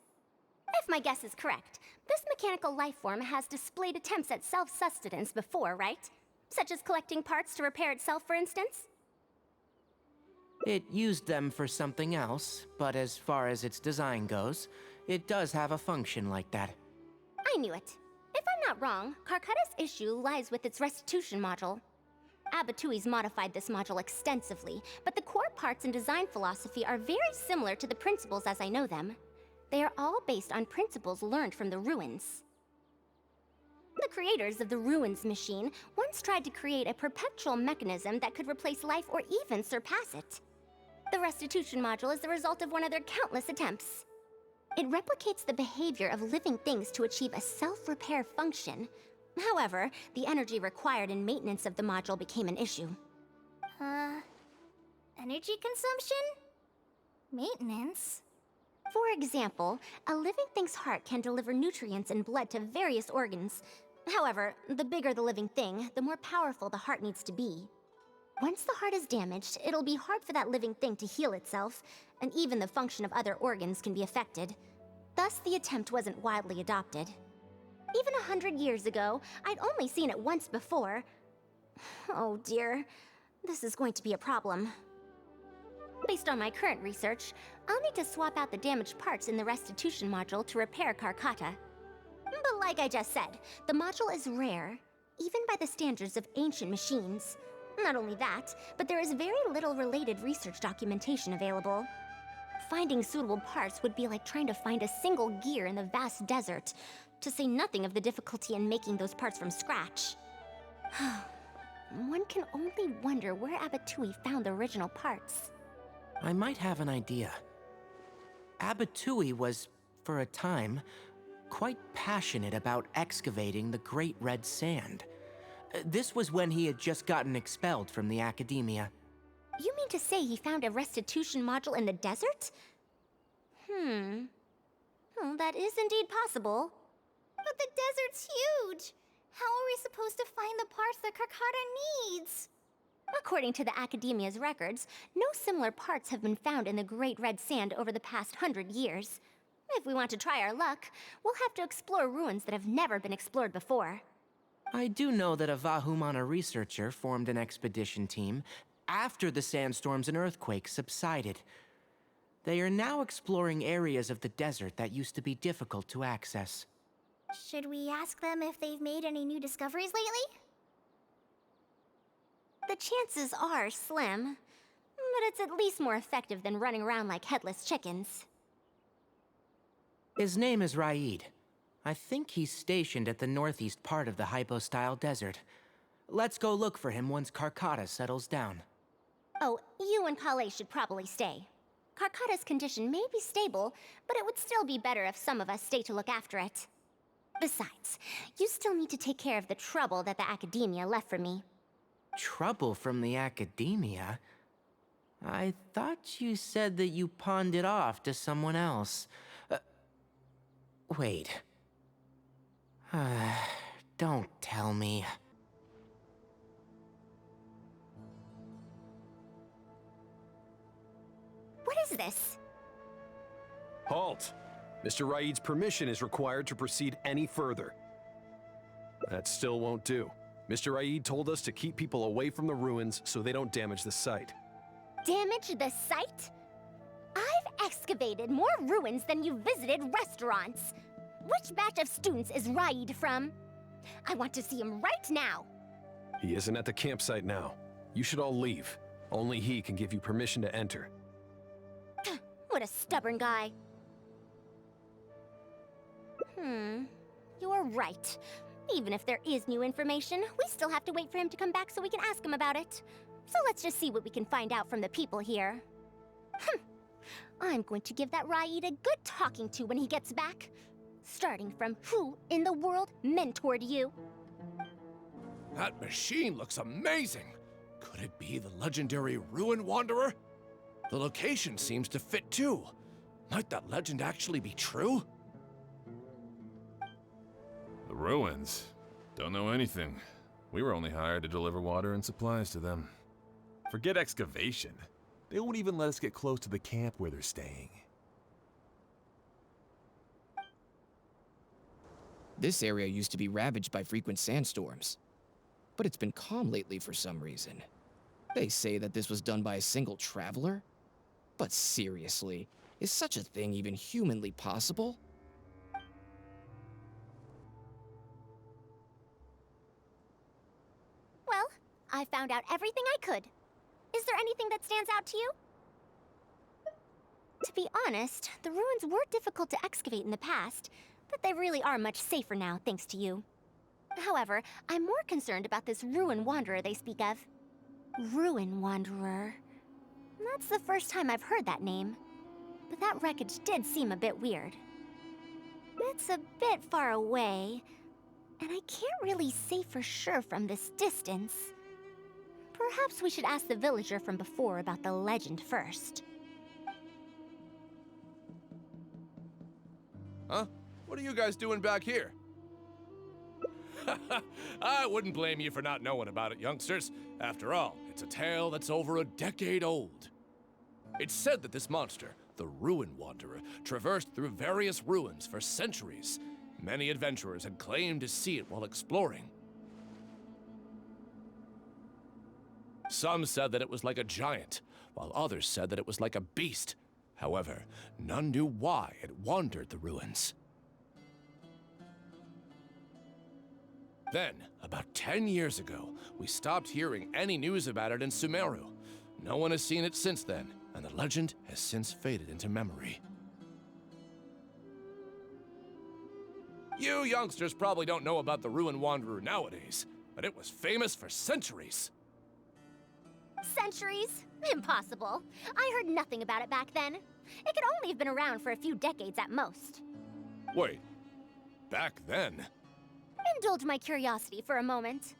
If my guess is correct, this mechanical life form has displayed attempts at self-sustenance before, right? Such as collecting parts to repair itself, for instance? It used them for something else, but as far as its design goes, it does have a function like that. I knew it. If I'm not wrong, Karkata's issue lies with its restitution module. Abatui's modified this module extensively, but the core parts and design philosophy are very similar to the principles as I know them. They are all based on principles learned from the ruins. The creators of the ruins machine once tried to create a perpetual mechanism that could replace life or even surpass it. The restitution module is the result of one of their countless attempts. It replicates the behavior of living things to achieve a self-repair function. However, the energy required in maintenance of the module became an issue. Energy consumption? Maintenance? For example, a living thing's heart can deliver nutrients and blood to various organs. However, the bigger the living thing, the more powerful the heart needs to be. Once the heart is damaged, it'll be hard for that living thing to heal itself, and even the function of other organs can be affected. Thus, the attempt wasn't widely adopted. Even 100 years ago, I'd only seen it once before. Oh dear, this is going to be a problem. Based on my current research, I'll need to swap out the damaged parts in the restitution module to repair Karkata. But like I just said, the module is rare, even by the standards of ancient machines. Not only that, but there is very little related research documentation available. Finding suitable parts would be like trying to find a single gear in the vast desert, to say nothing of the difficulty in making those parts from scratch. One can only wonder where Abatui found the original parts. I might have an idea. Abatui was, for a time, quite passionate about excavating the Great Red Sand. This was when he had just gotten expelled from the academia. You mean to say he found a restitution module in the desert? Well, that is indeed possible. But the desert's huge! How are we supposed to find the parts that Karkata needs? According to the Academia's records, no similar parts have been found in the Great Red Sand over the past 100 years. If we want to try our luck, we'll have to explore ruins that have never been explored before. I do know that a Vahumana researcher formed an expedition team after the sandstorms and earthquakes subsided. They are now exploring areas of the desert that used to be difficult to access. Should we ask them if they've made any new discoveries lately? The chances are slim, but it's at least more effective than running around like headless chickens. His name is Raid. I think he's stationed at the northeast part of the Hypostyle Desert. Let's go look for him once Karkata settles down. Oh, you and Kale should probably stay. Karkata's condition may be stable, but it would still be better if some of us stay to look after it. Besides, you still need to take care of the trouble that the Academia left for me. Trouble from the Academia? I thought you said that you pawned it off to someone else. Wait. Don't tell me. What is this? Halt! Mr. Raid's permission is required to proceed any further. That still won't do. Mr. Raid told us to keep people away from the ruins so they don't damage the site. Damage the site? I've excavated more ruins than you've visited restaurants. Which batch of students is Raid from? I want to see him right now. He isn't at the campsite now. You should all leave. Only he can give you permission to enter. What a stubborn guy. You're right. Even if there is new information, we still have to wait for him to come back so we can ask him about it. So let's just see what we can find out from the people here. I'm going to give that Raid a good talking to when he gets back. Starting from who in the world mentored you? That machine looks amazing! Could it be the legendary Ruin Wanderer? The location seems to fit too. Might that legend actually be true? The ruins? Don't know anything. We were only hired to deliver water and supplies to them. Forget excavation. They won't even let us get close to the camp where they're staying. This area used to be ravaged by frequent sandstorms, but it's been calm lately for some reason. They say that this was done by a single traveler? But seriously, is such a thing even humanly possible? Well, I found out everything I could. Is there anything that stands out to you? To be honest, the ruins were difficult to excavate in the past, but they really are much safer now, thanks to you. However, I'm more concerned about this Ruin Wanderer they speak of. Ruin Wanderer. That's the first time I've heard that name. But that wreckage did seem a bit weird. It's a bit far away, and I can't really say for sure from this distance. Perhaps we should ask the villager from before about the legend first. Huh? What are you guys doing back here? I wouldn't blame you for not knowing about it, youngsters. After all, it's a tale that's over a decade old. It's said that this monster, the Ruin Wanderer, traversed through various ruins for centuries. Many adventurers had claimed to see it while exploring. Some said that it was like a giant, while others said that it was like a beast. However, none knew why it wandered the ruins. Then, about 10 years ago, we stopped hearing any news about it in Sumeru. No one has seen it since then, and the legend has since faded into memory. You youngsters probably don't know about the Ruin Wanderer nowadays, but it was famous for centuries. Centuries? Impossible. I heard nothing about it back then. It could only have been around for a few decades at most. Wait, back then. Indulge my curiosity for a moment.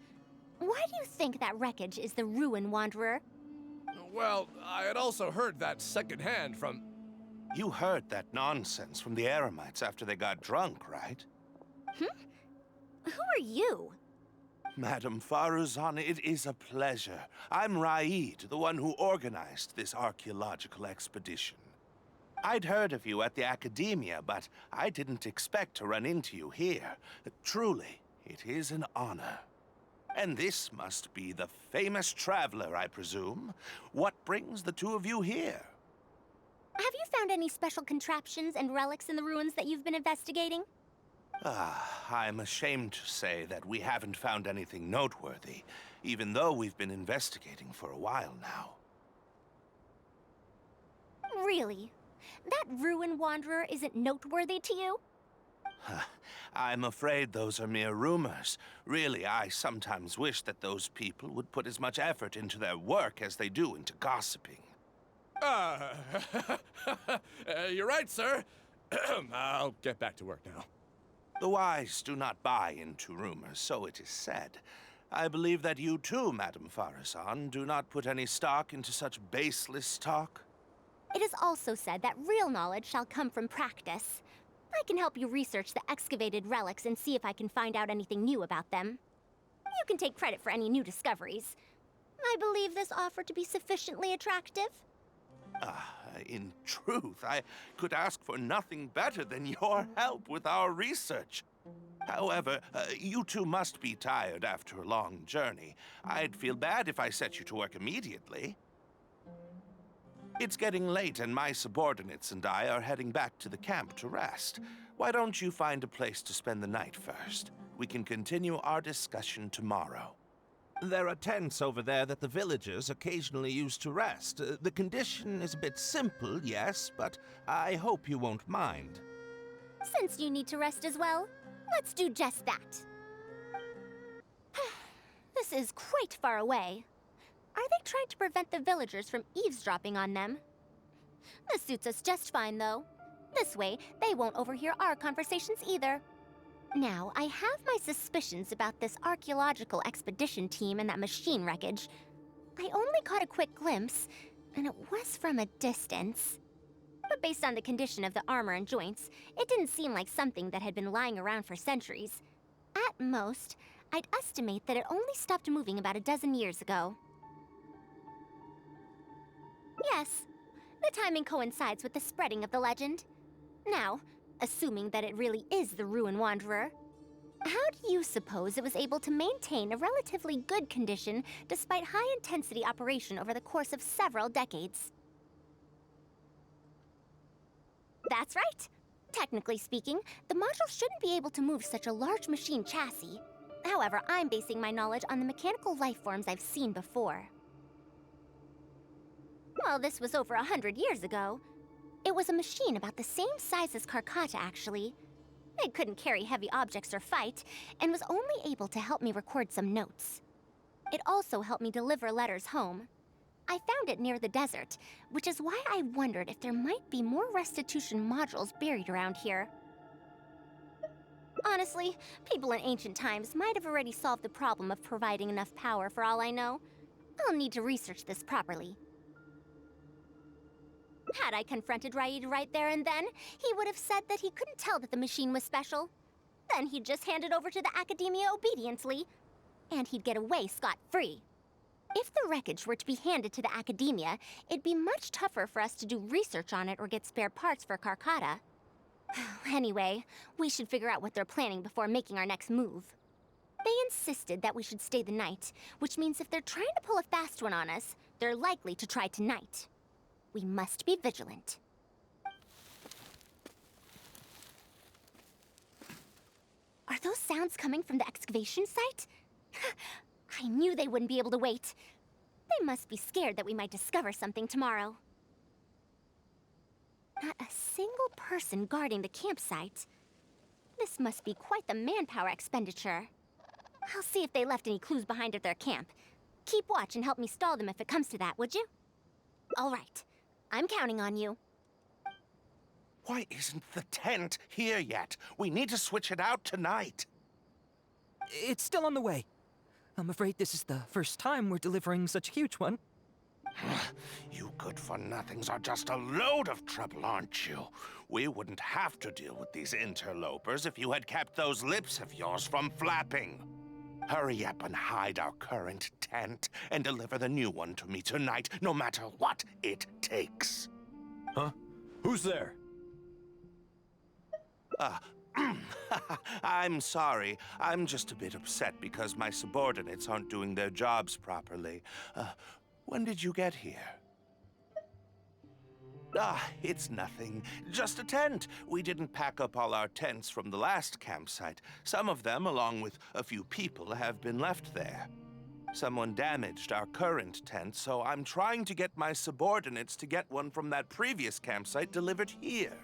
Why do you think that wreckage is the Ruin Wanderer? Well, I had also heard that secondhand from... You heard that nonsense from the Eremites after they got drunk, right? Who are you? Madam Faruzan, it is a pleasure. I'm Raid, the one who organized this archaeological expedition. I'd heard of you at the Academia, but I didn't expect to run into you here. Truly, it is an honor. And this must be the famous traveler, I presume. What brings the two of you here? Have you found any special contraptions and relics in the ruins that you've been investigating? I'm ashamed to say that we haven't found anything noteworthy, even though we've been investigating for a while now. Really? That Ruin Wanderer isn't noteworthy to you? I'm afraid those are mere rumors. Really, I sometimes wish that those people would put as much effort into their work as they do into gossiping. You're right, sir. I'll get back to work now. The wise do not buy into rumors, so it is said. I believe that you too, Madam Faruzan, do not put any stock into such baseless talk. It is also said that real knowledge shall come from practice. I can help you research the excavated relics and see if I can find out anything new about them. You can take credit for any new discoveries. I believe this offer to be sufficiently attractive. In truth, I could ask for nothing better than your help with our research. However, you two must be tired after a long journey. I'd feel bad if I set you to work immediately. It's getting late, and my subordinates and I are heading back to the camp to rest. Why don't you find a place to spend the night first? We can continue our discussion tomorrow. There are tents over there that the villagers occasionally use to rest. The condition is a bit simple, yes, but I hope you won't mind. Since you need to rest as well, let's do just that. This is quite far away. Are they trying to prevent the villagers from eavesdropping on them? This suits us just fine, though. This way, they won't overhear our conversations either. Now, I have my suspicions about this archaeological expedition team and that machine wreckage. I only caught a quick glimpse, and it was from a distance. But based on the condition of the armor and joints, it didn't seem like something that had been lying around for centuries. At most, I'd estimate that it only stopped moving about a dozen years ago. Yes, the timing coincides with the spreading of the legend. Now, assuming that it really is the Ruin Wanderer, how do you suppose it was able to maintain a relatively good condition despite high-intensity operation over the course of several decades? That's right. Technically speaking, the module shouldn't be able to move such a large machine chassis. However, I'm basing my knowledge on the mechanical life forms I've seen before. Well, this was over 100 years ago. It was a machine about the same size as Karkata, actually. It couldn't carry heavy objects or fight, and was only able to help me record some notes. It also helped me deliver letters home. I found it near the desert, which is why I wondered if there might be more restitution modules buried around here. Honestly, people in ancient times might have already solved the problem of providing enough power for all I know. I'll need to research this properly. Had I confronted Raid right there and then, he would have said that he couldn't tell that the machine was special. Then he'd just hand it over to the Academia obediently, and he'd get away scot-free. If the wreckage were to be handed to the Academia, it'd be much tougher for us to do research on it or get spare parts for Karkata. Anyway, we should figure out what they're planning before making our next move. They insisted that we should stay the night, which means if they're trying to pull a fast one on us, they're likely to try tonight. We must be vigilant. Are those sounds coming from the excavation site? I knew they wouldn't be able to wait. They must be scared that we might discover something tomorrow. Not a single person guarding the campsite. This must be quite the manpower expenditure. I'll see if they left any clues behind at their camp. Keep watch and help me stall them if it comes to that, would you? All right. I'm counting on you. Why isn't the tent here yet? We need to switch it out tonight. It's still on the way. I'm afraid this is the first time we're delivering such a huge one. You good-for-nothings are just a load of trouble, aren't you? We wouldn't have to deal with these interlopers if you had kept those lips of yours from flapping. Hurry up and hide our current tent and deliver the new one to me tonight, no matter what it takes. Huh? Who's there? I'm sorry. I'm just a bit upset because my subordinates aren't doing their jobs properly. When did you get here? It's nothing. Just a tent. We didn't pack up all our tents from the last campsite. Some of them, along with a few people, have been left there. Someone damaged our current tent, so I'm trying to get my subordinates to get one from that previous campsite delivered here.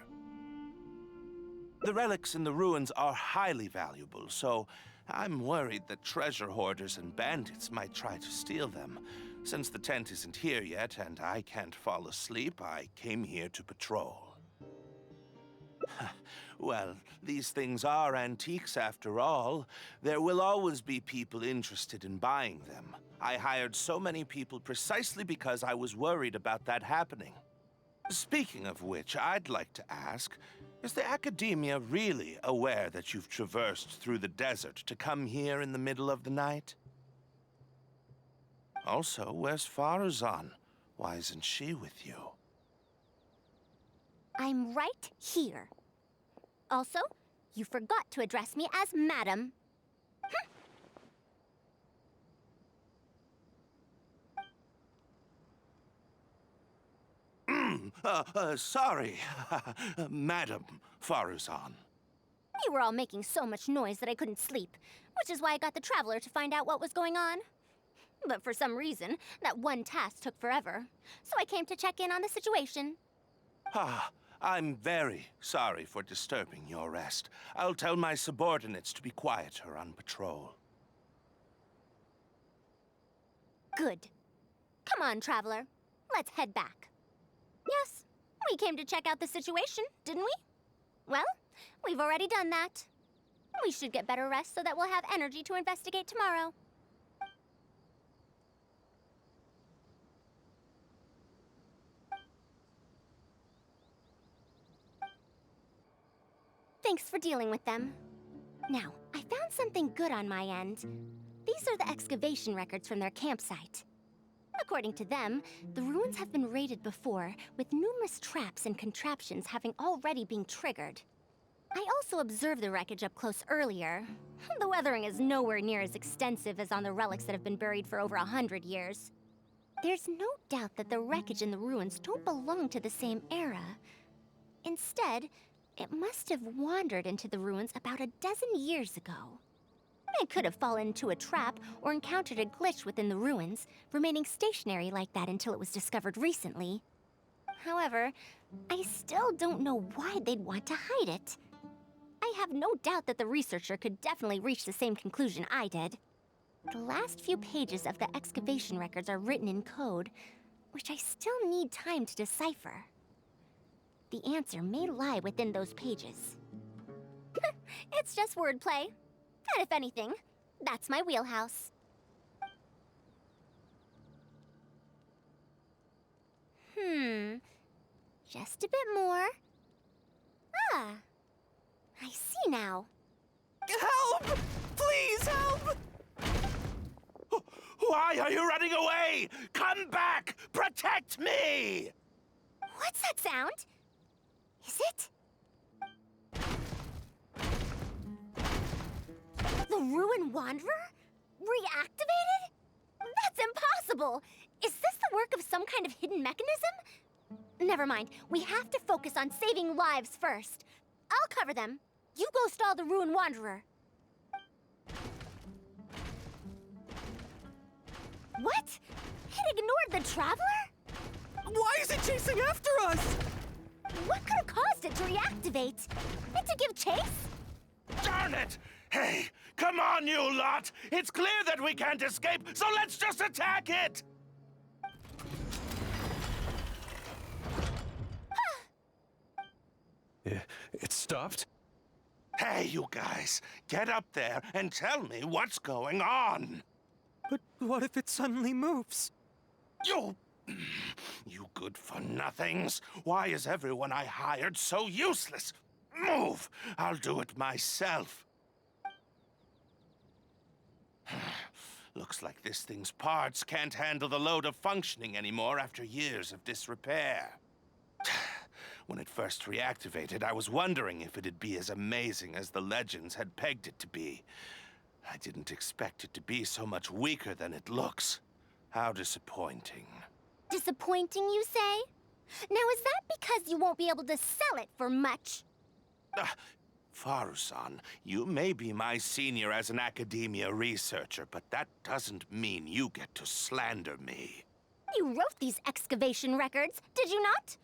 The relics in the ruins are highly valuable, so I'm worried that treasure hoarders and bandits might try to steal them. Since the tent isn't here yet and I can't fall asleep, I came here to patrol. Well, these things are antiques after all. There will always be people interested in buying them. I hired so many people precisely because I was worried about that happening. Speaking of which, I'd like to ask, is the Academia really aware that you've traversed through the desert to come here in the middle of the night? Also, where's Faruzan? Why isn't she with you? I'm right here. Also, you forgot to address me as Madam. Sorry, Madam Faruzan. You were all making so much noise that I couldn't sleep, which is why I got the Traveler to find out what was going on. But for some reason, that one task took forever, so I came to check in on the situation. I'm very sorry for disturbing your rest. I'll tell my subordinates to be quieter on patrol. Good. Come on, Traveler. Let's head back. Yes, we came to check out the situation, didn't we? Well, we've already done that. We should get better rest so that we'll have energy to investigate tomorrow. Thanks for dealing with them. Now, I found something good on my end. These are the excavation records from their campsite. According to them, the ruins have been raided before, with numerous traps and contraptions having already been triggered. I also observed the wreckage up close earlier. The weathering is nowhere near as extensive as on the relics that have been buried for over 100 years. There's no doubt that the wreckage in the ruins don't belong to the same era. Instead, it must have wandered into the ruins about a dozen years ago. It could have fallen into a trap or encountered a glitch within the ruins, remaining stationary like that until it was discovered recently. However, I still don't know why they'd want to hide it. I have no doubt that the researcher could definitely reach the same conclusion I did. The last few pages of the excavation records are written in code, which I still need time to decipher. The answer may lie within those pages. It's just wordplay. And if anything, that's my wheelhouse. Just a bit more. I see now. Help! Please help! Why are you running away? Come back! Protect me! What's that sound? Is it? The Ruin Wanderer? Reactivated? That's impossible! Is this the work of some kind of hidden mechanism? Never mind. We have to focus on saving lives first. I'll cover them. You go stall the Ruin Wanderer. What? It ignored the Traveler? Why is it chasing after us? What could have caused it to reactivate? And to give chase? Darn it! Hey, come on, you lot! It's clear that we can't escape, so let's just attack it! It stopped? Hey, you guys, get up there and tell me what's going on. But what if it suddenly moves? You good-for-nothings. Why is everyone I hired so useless? Move! I'll do it myself. Looks like this thing's parts can't handle the load of functioning anymore after years of disrepair. When it first reactivated, I was wondering if it'd be as amazing as the legends had pegged it to be. I didn't expect it to be so much weaker than it looks. How disappointing. Disappointing, you say? Now, is that because you won't be able to sell it for much? Faruzan, you may be my senior as an academia researcher, but that doesn't mean you get to slander me. You wrote these excavation records, did you not?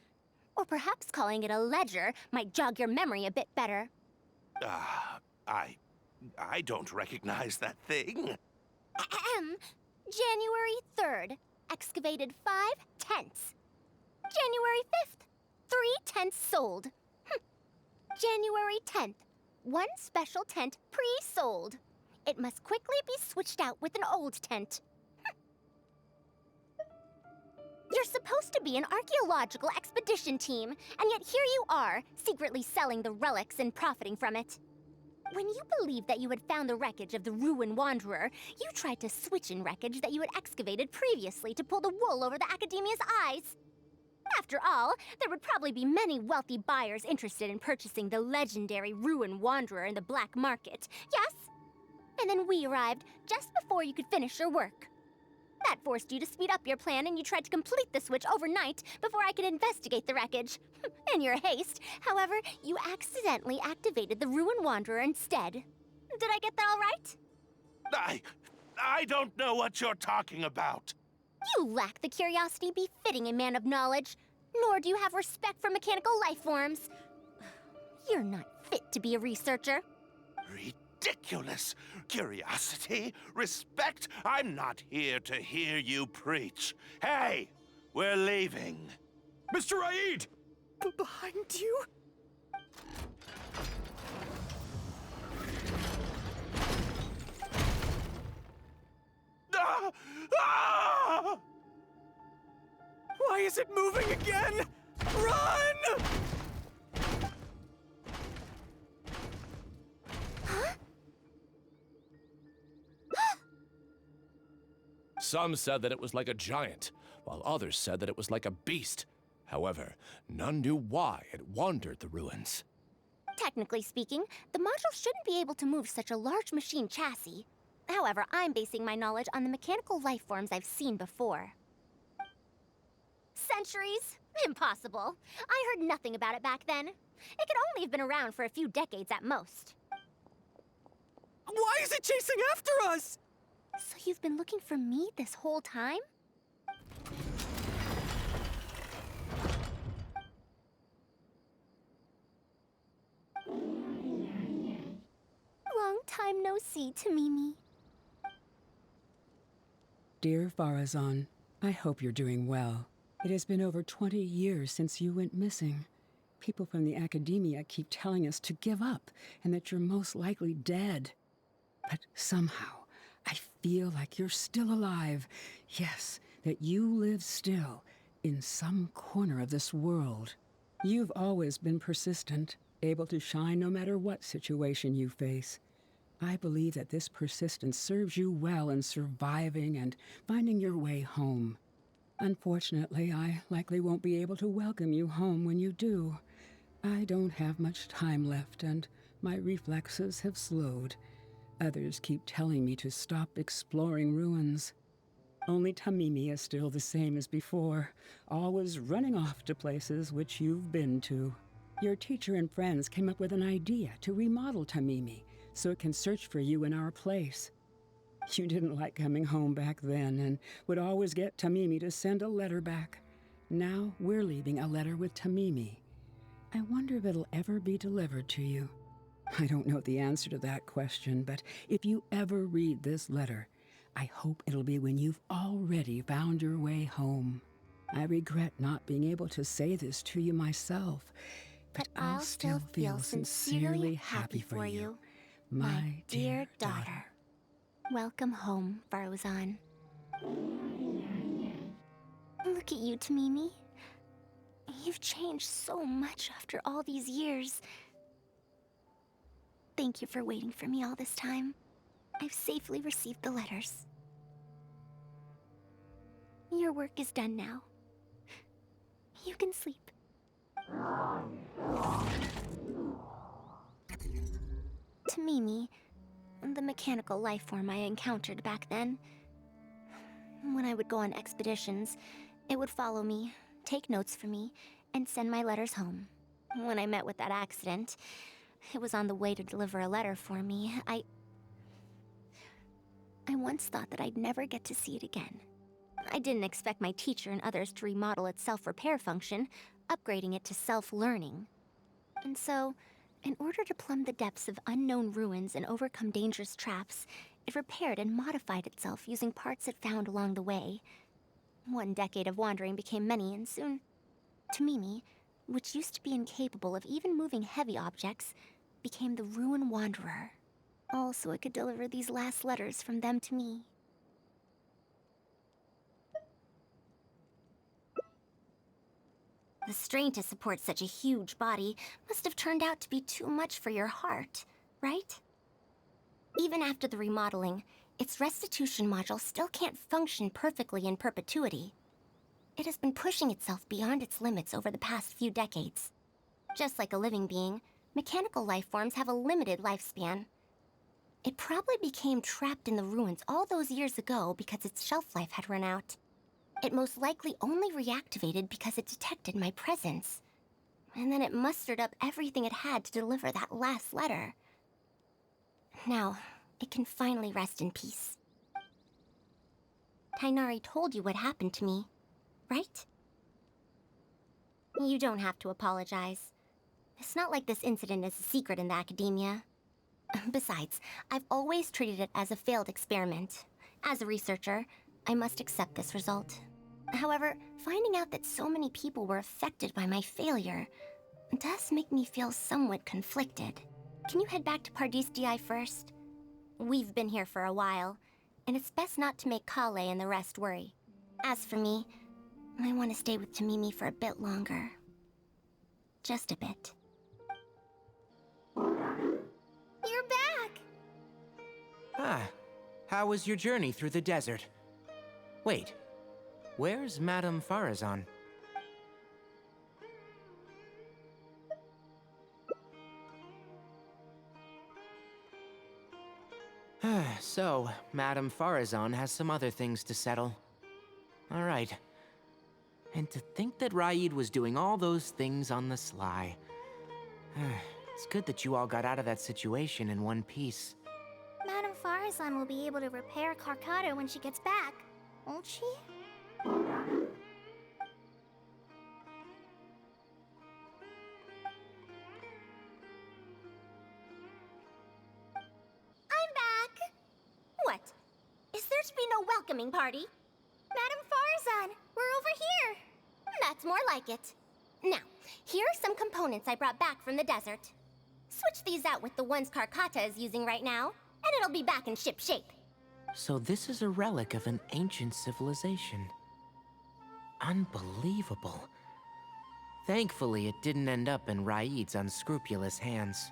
Or perhaps calling it a ledger might jog your memory a bit better. I don't recognize that thing. January 3rd, excavated 5 tents. January 5th, 3 tents sold. January 10th, 1 special tent pre-sold. It must quickly be switched out with an old tent. You're supposed to be an archaeological expedition team, and yet here you are, secretly selling the relics and profiting from it. When you believed that you had found the wreckage of the Ruin Wanderer, you tried to switch in wreckage that you had excavated previously to pull the wool over the Academia's eyes. After all, there would probably be many wealthy buyers interested in purchasing the legendary Ruin Wanderer in the black market, yes? And then we arrived just before you could finish your work. That forced you to speed up your plan, and you tried to complete the switch overnight before I could investigate the wreckage. In your haste, however, you accidentally activated the Ruin Wanderer instead. Did I get that all right? I don't know what you're talking about. You lack the curiosity befitting a man of knowledge, nor do you have respect for mechanical life forms. You're not fit to be a researcher. Ridiculous. Curiosity? Respect? I'm not here to hear you preach. Hey, we're leaving. Mr. Aid! Behind you? Why is it moving again? Run! Some said that it was like a giant, while others said that it was like a beast. However, none knew why it wandered the ruins. Technically speaking, the module shouldn't be able to move such a large machine chassis. However, I'm basing my knowledge on the mechanical life forms I've seen before. Centuries? Impossible. I heard nothing about it back then. It could only have been around for a few decades at most. Why is it chasing after us? So you've been looking for me this whole time? Long time no see, Tamimi. Dear Faruzan, I hope you're doing well. It has been over 20 years since you went missing. People from the academia keep telling us to give up and that you're most likely dead. But somehow, I feel like you're still alive. Yes, that you live still in some corner of this world. You've always been persistent, able to shine no matter what situation you face. I believe that this persistence serves you well in surviving and finding your way home. Unfortunately, I likely won't be able to welcome you home when you do. I don't have much time left, and my reflexes have slowed. Others keep telling me to stop exploring ruins. Only Tamimi is still the same as before, always running off to places which you've been to. Your teacher and friends came up with an idea to remodel Tamimi so it can search for you in our place. You didn't like coming home back then and would always get Tamimi to send a letter back. Now we're leaving a letter with Tamimi. I wonder if it'll ever be delivered to you. I don't know the answer to that question, but if you ever read this letter, I hope it'll be when you've already found your way home. I regret not being able to say this to you myself, but I'll still feel sincerely happy for you, my dear daughter. Welcome home, Faruzan. Look at you, Tamimi. You've changed so much after all these years. Thank you for waiting for me all this time. I've safely received the letters. Your work is done now. You can sleep. Tamimi, the mechanical life form I encountered back then. When I would go on expeditions, it would follow me, take notes for me, and send my letters home. When I met with that accident, it was on the way to deliver a letter for me. I once thought that I'd never get to see it again. I didn't expect my teacher and others to remodel its self-repair function, upgrading it to self-learning. And so, in order to plumb the depths of unknown ruins and overcome dangerous traps, it repaired and modified itself using parts it found along the way. 1 decade of wandering became many, and soon, Tamimi, which used to be incapable of even moving heavy objects, became the Ruin Wanderer. All so it could deliver these last letters from them to me. The strain to support such a huge body must have turned out to be too much for your heart, right? Even after the remodeling, its restitution module still can't function perfectly in perpetuity. It has been pushing itself beyond its limits over the past few decades. Just like a living being, mechanical life forms have a limited lifespan. It probably became trapped in the ruins all those years ago because its shelf life had run out. It most likely only reactivated because it detected my presence. And then it mustered up everything it had to deliver that last letter. Now, it can finally rest in peace. Tainari told you what happened to me, right? You don't have to apologize. It's not like this incident is a secret in the academia. Besides, I've always treated it as a failed experiment. As a researcher, I must accept this result. However, finding out that so many people were affected by my failure does make me feel somewhat conflicted. Can you head back to Pardis DI first? We've been here for a while, and it's best not to make Kale and the rest worry. As for me, I want to stay with Tamimi for a bit longer. Just a bit. You're back! Ah, how was your journey through the desert? Wait, where's Madame Faruzan? So, Madame Faruzan has some other things to settle. All right. And to think that Raid was doing all those things on the sly. It's good that you all got out of that situation in one piece. Madame Faruzan will be able to repair Karkata when she gets back, won't she? I'm back! What? Is there to be no welcoming party? Madame Faruzan, we're over here! That's more like it. Now, here are some components I brought back from the desert. Switch these out with the ones Karkata is using right now, and it'll be back in ship shape. So this is a relic of an ancient civilization. Unbelievable. Thankfully, it didn't end up in Raid's unscrupulous hands.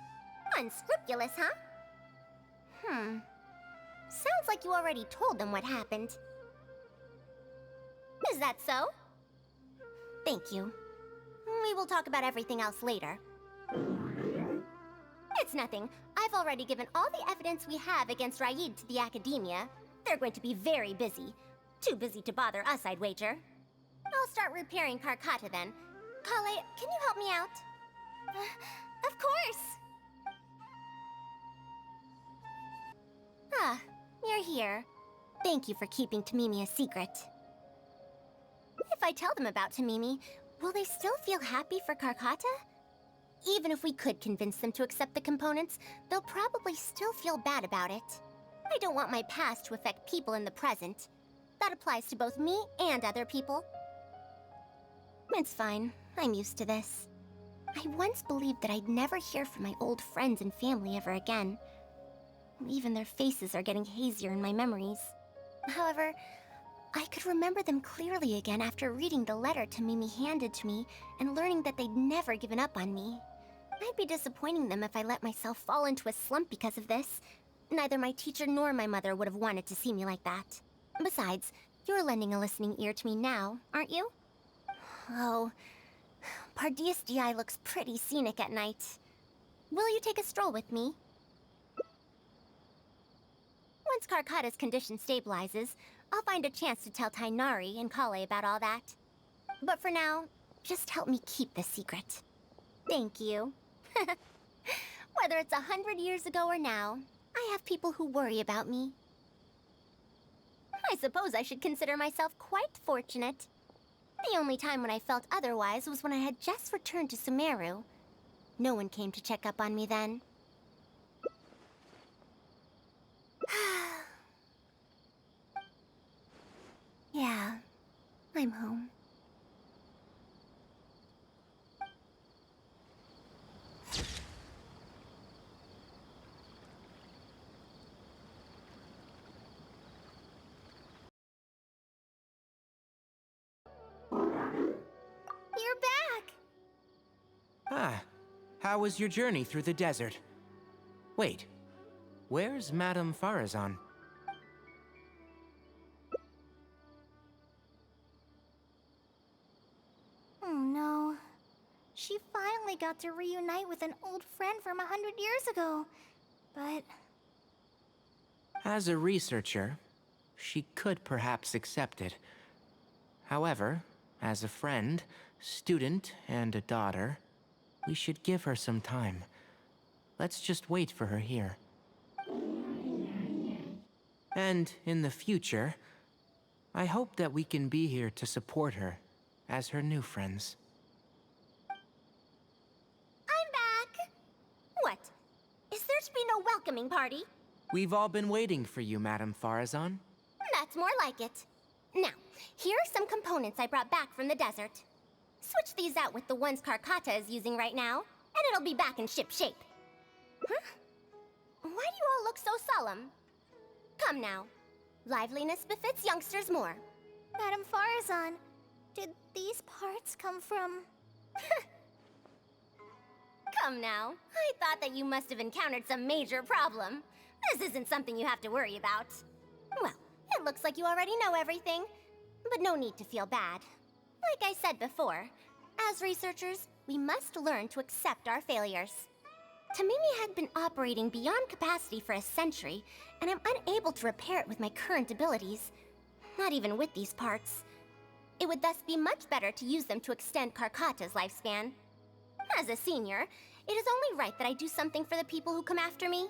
Unscrupulous, huh? Sounds like you already told them what happened. Is that so? Thank you. We will talk about everything else later. It's nothing. I've already given all the evidence we have against Raid to the Academia. They're going to be very busy. Too busy to bother us, I'd wager. I'll start repairing Karkata then. Kale, can you help me out? Of course! Ah, you're here. Thank you for keeping Tamimi a secret. If I tell them about Tamimi, will they still feel happy for Karkata? Even if we could convince them to accept the components, they'll probably still feel bad about it. I don't want my past to affect people in the present. That applies to both me and other people. It's fine. I'm used to this. I once believed that I'd never hear from my old friends and family ever again. Even their faces are getting hazier in my memories. However, I could remember them clearly again after reading the letter Mimi handed to me and learning that they'd never given up on me. I'd be disappointing them if I let myself fall into a slump because of this. Neither my teacher nor my mother would have wanted to see me like that. Besides, you're lending a listening ear to me now, aren't you? Oh, Pardeus DI looks pretty scenic at night. Will you take a stroll with me? Once Karkata's condition stabilizes, I'll find a chance to tell Tainari and Kale about all that. But for now, just help me keep this secret. Thank you. Whether it's 100 years ago or now, I have people who worry about me. I suppose I should consider myself quite fortunate. The only time when I felt otherwise was when I had just returned to Sumeru. No one came to check up on me then. Yeah, I'm home. You're back! Ah, how was your journey through the desert? Wait, where's Madame Faruzan? Oh no. She finally got to reunite with an old friend from 100 years ago. But As a researcher, she could perhaps accept it. However, as a friend, student, and a daughter, we should give her some time. Let's just wait for her here. And in the future, I hope that we can be here to support her as her new friends. I'm back! What? Is there to be no welcoming party? We've all been waiting for you, Madame Faruzan. That's more like it. Now, here are some components I brought back from the desert. Switch these out with the ones Karkata is using right now, and it'll be back in ship shape. Huh? Why do you all look so solemn? Come now. Liveliness befits youngsters more. Madame Faruzan, did these parts come from... Come now. I thought that you must have encountered some major problem. This isn't something you have to worry about. Well, it looks like you already know everything, but no need to feel bad. Like I said before, as researchers, we must learn to accept our failures. Tamimi had been operating beyond capacity for a century, and I'm unable to repair it with my current abilities. Not even with these parts. It would thus be much better to use them to extend Karkata's lifespan. As a senior, it is only right that I do something for the people who come after me.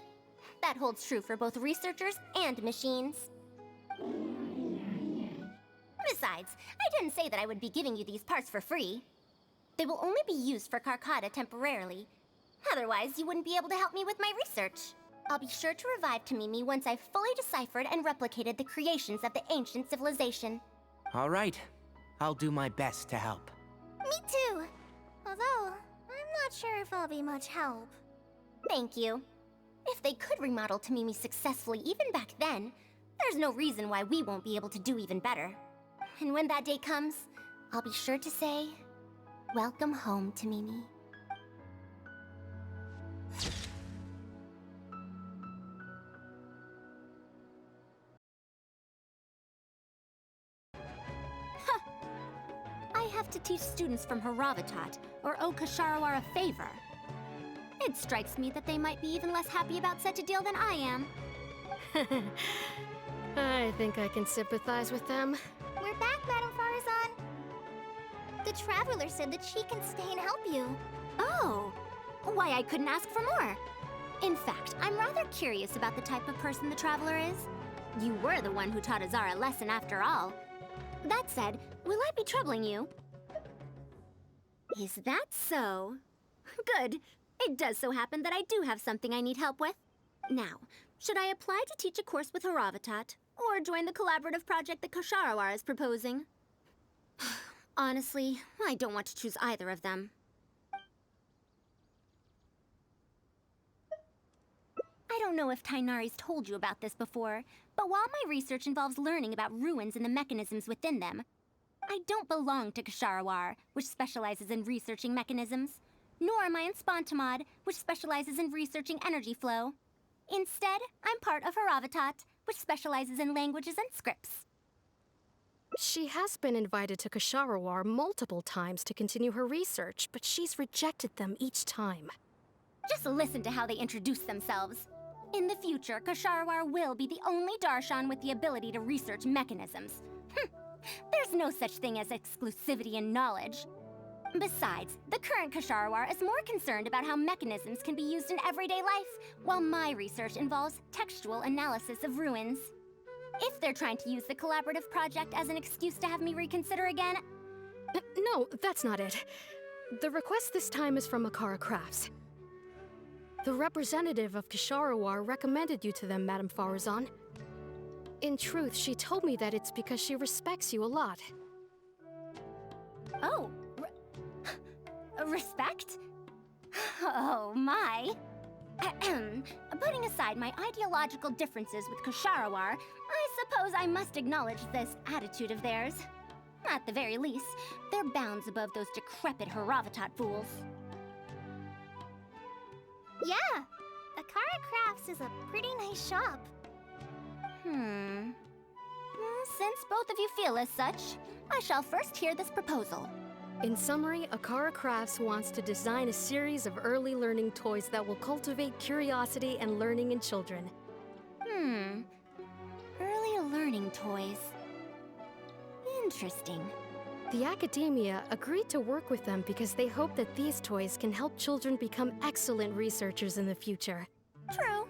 That holds true for both researchers and machines. Besides, I didn't say that I would be giving you these parts for free. They will only be used for Karkata temporarily. Otherwise, you wouldn't be able to help me with my research. I'll be sure to revive Tamimi once I've fully deciphered and replicated the creations of the ancient civilization. All right, I'll do my best to help. Me too. Although, I'm not sure if I'll be much help. Thank you. If they could remodel Tamimi successfully even back then, there's no reason why we won't be able to do even better. And when that day comes, I'll be sure to say, welcome home, Tamimi. I have to teach students from Haravatat, or owe Kasharawar a favor. It strikes me that they might be even less happy about such a deal than I am. I think I can sympathize with them. We're back, Madame Faruzan. The Traveler said that she can stay and help you. Oh, why I couldn't ask for more. In fact, I'm rather curious about the type of person the Traveler is. You were the one who taught Azar a lesson after all. That said, will I be troubling you? Is that so? Good. It does so happen that I do have something I need help with. Now, should I apply to teach a course with Haravatat, or join the collaborative project that Kasharawar is proposing? Honestly, I don't want to choose either of them. I don't know if Tainari's told you about this before, but while my research involves learning about ruins and the mechanisms within them, I don't belong to Ksharawar, which specializes in researching mechanisms, nor am I in Spontamod, which specializes in researching energy flow. Instead, I'm part of Haravatat, which specializes in languages and scripts. She has been invited to Ksharawar multiple times to continue her research, but she's rejected them each time. Just listen to how they introduce themselves. In the future, Ksharawar will be the only Darshan with the ability to research mechanisms. There's no such thing as exclusivity in knowledge. Besides, the current Ksharawar is more concerned about how mechanisms can be used in everyday life, while my research involves textual analysis of ruins. If they're trying to use the collaborative project as an excuse to have me reconsider again... No, that's not it. The request this time is from Akara Crafts. The representative of Ksharawar recommended you to them, Madame Faruzan. In truth, she told me that it's because she respects you a lot. Oh, respect? Oh, my. Putting aside my ideological differences with Ksharawar, I suppose I must acknowledge this attitude of theirs. At the very least, they're bounds above those decrepit Haravatat fools. Yeah, Akara Crafts is a pretty nice shop. Since both of you feel as such, I shall first hear this proposal. In summary, Akara Crafts wants to design a series of early learning toys that will cultivate curiosity and learning in children. Early learning toys. Interesting. The academia agreed to work with them because they hope that these toys can help children become excellent researchers in the future. True.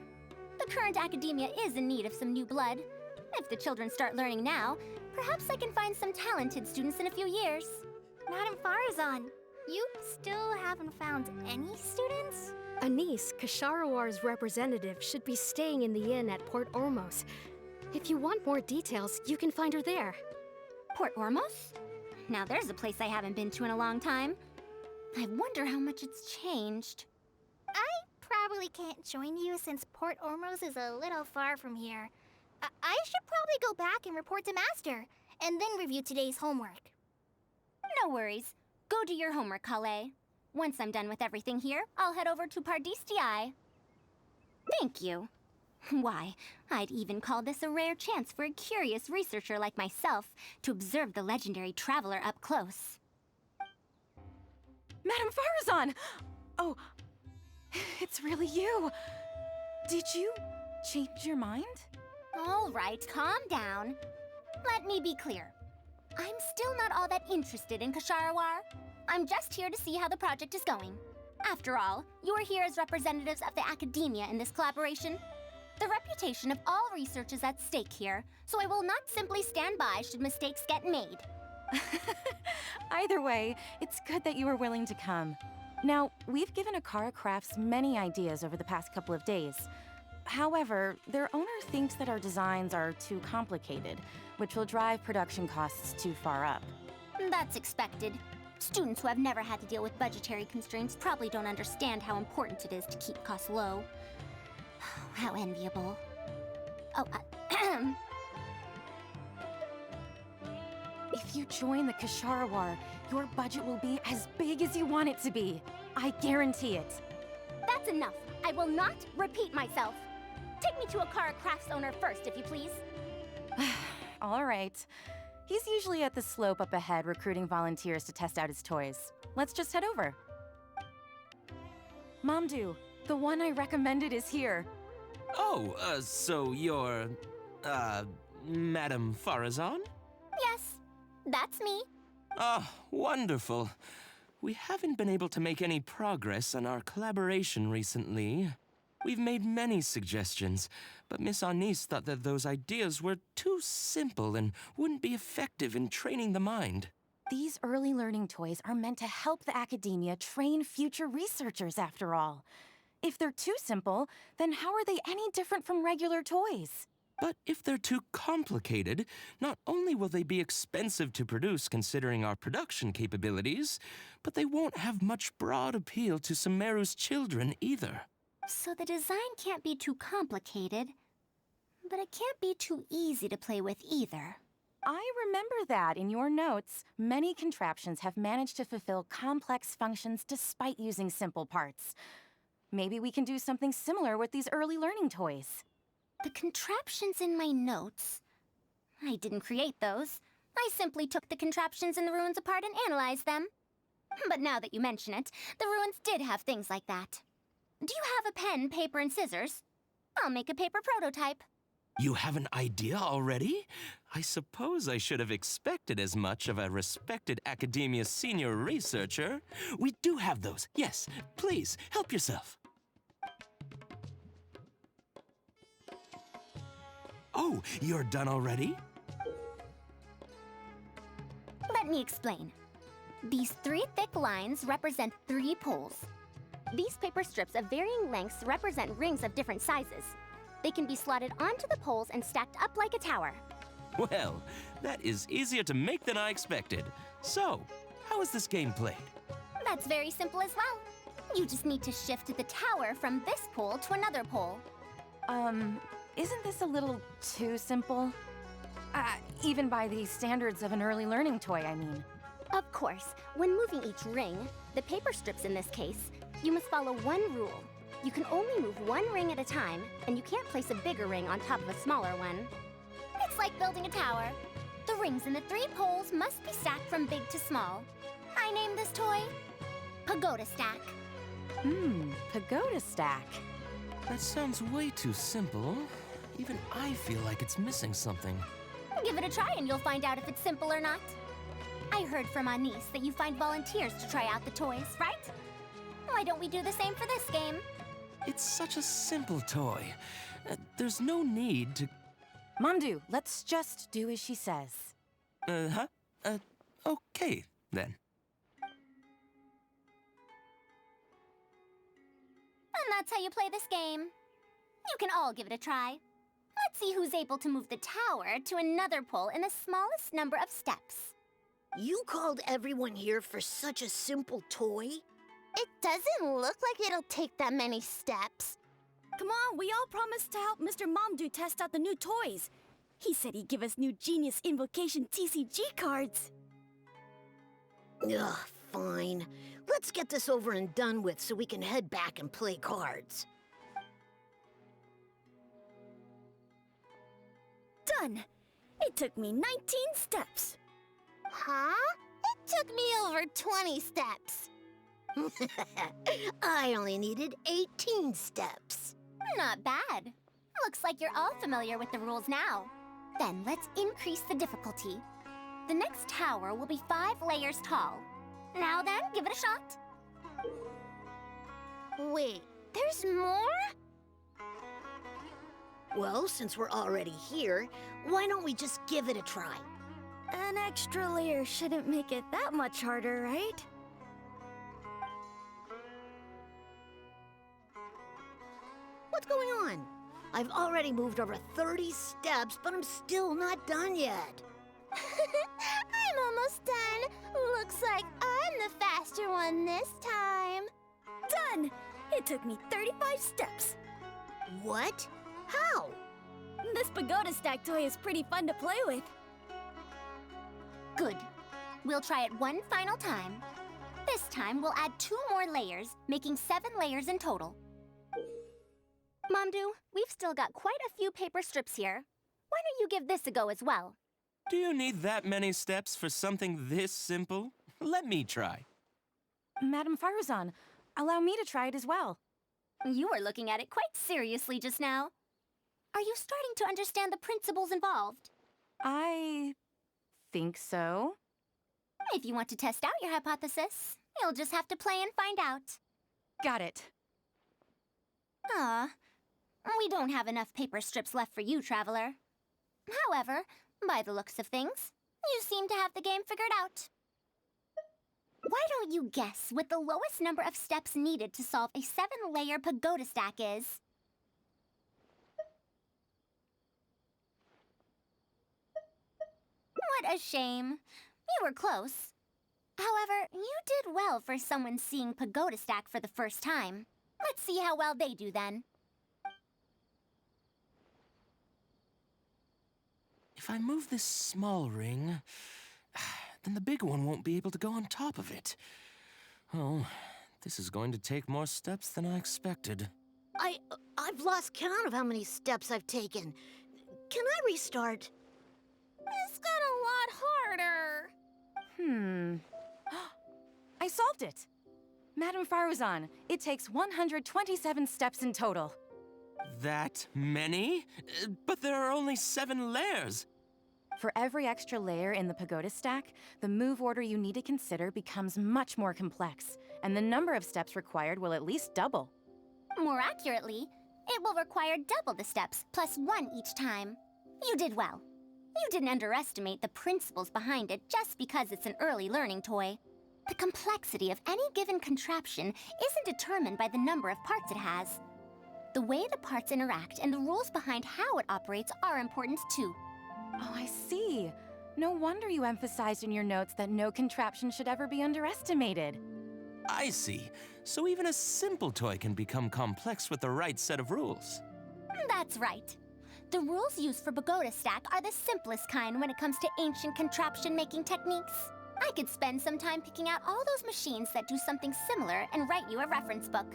The current academia is in need of some new blood. If the children start learning now, perhaps I can find some talented students in a few years. Madame Faruzan, you still haven't found any students? Anise, Kasharawar's representative, should be staying in the inn at Port Ormos. If you want more details, you can find her there. Port Ormos? Now there's a place I haven't been to in a long time. I wonder how much it's changed. I probably can't join you since Port Ormos is a little far from here. I should probably go back and report to Master, and then review today's homework. No worries. Go do your homework, Kale. Once I'm done with everything here, I'll head over to Pardistii. Thank you. Why, I'd even call this a rare chance for a curious researcher like myself to observe the legendary traveler up close. Madame Faruzan! Oh, it's really you. Did you change your mind? All right, calm down. Let me be clear. I'm still not all that interested in Ksharawar. I'm just here to see how the project is going. After all, you're here as representatives of the academia in this collaboration. The reputation of all research is at stake here, so I will not simply stand by should mistakes get made. Either way, it's good that you were willing to come. Now, we've given Akara Crafts many ideas over the past couple of days. However, their owner thinks that our designs are too complicated, which will drive production costs too far up. That's expected. Students who have never had to deal with budgetary constraints probably don't understand how important it is to keep costs low. How enviable. Oh, If you join the Ksharawar, your budget will be as big as you want it to be. I guarantee it. That's enough. I will not repeat myself. Take me to Akara Crafts owner first, if you please. All right. He's usually at the slope up ahead recruiting volunteers to test out his toys. Let's just head over. Mamdu, the one I recommended is here. Oh, so you're, Madame Faruzan? Yes, that's me. Ah, wonderful. We haven't been able to make any progress on our collaboration recently. We've made many suggestions, but Miss Anise thought that those ideas were too simple and wouldn't be effective in training the mind. These early learning toys are meant to help the academia train future researchers, after all. If they're too simple, then how are they any different from regular toys? But if they're too complicated, not only will they be expensive to produce considering our production capabilities, but they won't have much broad appeal to Sumeru's children either. So the design can't be too complicated, but it can't be too easy to play with either. I remember that in your notes, many contraptions have managed to fulfill complex functions despite using simple parts. Maybe we can do something similar with these early learning toys. The contraptions in my notes? I didn't create those. I simply took the contraptions in the ruins apart and analyzed them. But now that you mention it, the ruins did have things like that. Do you have a pen, paper, and scissors? I'll make a paper prototype. You have an idea already? I suppose I should have expected as much of a respected academia senior researcher. We do have those. Yes, please, help yourself. Oh, you're done already? Let me explain. These 3 thick lines represent 3 poles. These paper strips of varying lengths represent rings of different sizes. They can be slotted onto the poles and stacked up like a tower. Well, that is easier to make than I expected. So, how is this game played? That's very simple as well. You just need to shift the tower from this pole to another pole. Isn't this a little too simple? Even by the standards of an early learning toy, I mean. Of course, when moving each ring, the paper strips in this case, you must follow one rule. You can only move one ring at a time, and you can't place a bigger ring on top of a smaller one. It's like building a tower. The rings in the 3 poles must be stacked from big to small. I named this toy Pagoda Stack. Pagoda Stack. That sounds way too simple. Even I feel like it's missing something. Give it a try and you'll find out if it's simple or not. I heard from our niece that you find volunteers to try out the toys, right? Why don't we do the same for this game? It's such a simple toy. There's no need to... Mamdu, let's just do as she says. Okay, then. And that's how you play this game. You can all give it a try. Let's see who's able to move the tower to another pole in the smallest number of steps. You called everyone here for such a simple toy? It doesn't look like it'll take that many steps. Come on, we all promised to help Mr. Mamdu test out the new toys. He said he'd give us new Genius Invocation TCG cards. Ugh, fine. Let's get this over and done with so we can head back and play cards. Done! It took me 19 steps. Huh? It took me over 20 steps. I only needed 18 steps. Not bad. Looks like you're all familiar with the rules now. Then let's increase the difficulty. The next tower will be 5 layers tall. Now then, give it a shot. Wait, there's more? Well, since we're already here, why don't we just give it a try? An extra layer shouldn't make it that much harder, right? What's going on? I've already moved over 30 steps, but I'm still not done yet. I'm almost done. Looks like I'm the faster one this time. Done! It took me 35 steps. What? How? This pagoda stack toy is pretty fun to play with. Good. We'll try it one final time. This time, we'll add 2 more layers, making 7 layers in total. Mamdu, we've still got quite a few paper strips here. Why don't you give this a go as well? Do you need that many steps for something this simple? Let me try. Madam Faruzan, allow me to try it as well. You were looking at it quite seriously just now. Are you starting to understand the principles involved? I think so. If you want to test out your hypothesis, you'll just have to play and find out. Got it. We don't have enough paper strips left for you, Traveler. However, by the looks of things, you seem to have the game figured out. Why don't you guess what the lowest number of steps needed to solve a 7-layer pagoda stack is? What a shame. You were close. However, you did well for someone seeing pagoda stack for the first time. Let's see how well they do then. If I move this small ring, then the big one won't be able to go on top of it. Oh, this is going to take more steps than I expected. I've lost count of how many steps I've taken. Can I restart? This got a lot harder. I solved it! Madam Faruzan, it takes 127 steps in total. That many? But there are only 7 layers. For every extra layer in the pagoda stack, the move order you need to consider becomes much more complex, and the number of steps required will at least double. More accurately, it will require double the steps, plus 1 each time. You did well. You didn't underestimate the principles behind it just because it's an early learning toy. The complexity of any given contraption isn't determined by the number of parts it has. The way the parts interact and the rules behind how it operates are important too. Oh, I see. No wonder you emphasized in your notes that no contraption should ever be underestimated. I see. So even a simple toy can become complex with the right set of rules. That's right. The rules used for Pagoda Stack are the simplest kind when it comes to ancient contraption-making techniques. I could spend some time picking out all those machines that do something similar and write you a reference book.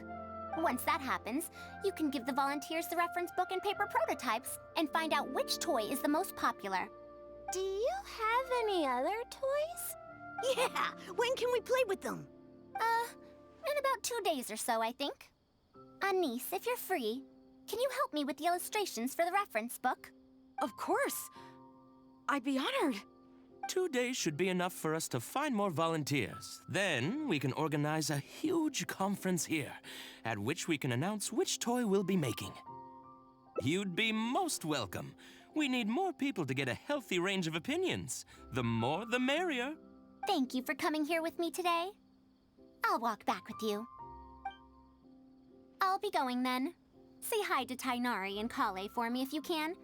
Once that happens, you can give the volunteers the reference book and paper prototypes and find out which toy is the most popular. Do you have any other toys? Yeah! When can we play with them? In about 2 days or so, I think. Anise, if you're free, can you help me with the illustrations for the reference book? Of course. I'd be honored. 2 days should be enough for us to find more volunteers. Then we can organize a huge conference here, at which we can announce which toy we'll be making. You'd be most welcome. We need more people to get a healthy range of opinions. The more, the merrier. Thank you for coming here with me today. I'll walk back with you. I'll be going then. Say hi to Tainari and Kale for me if you can.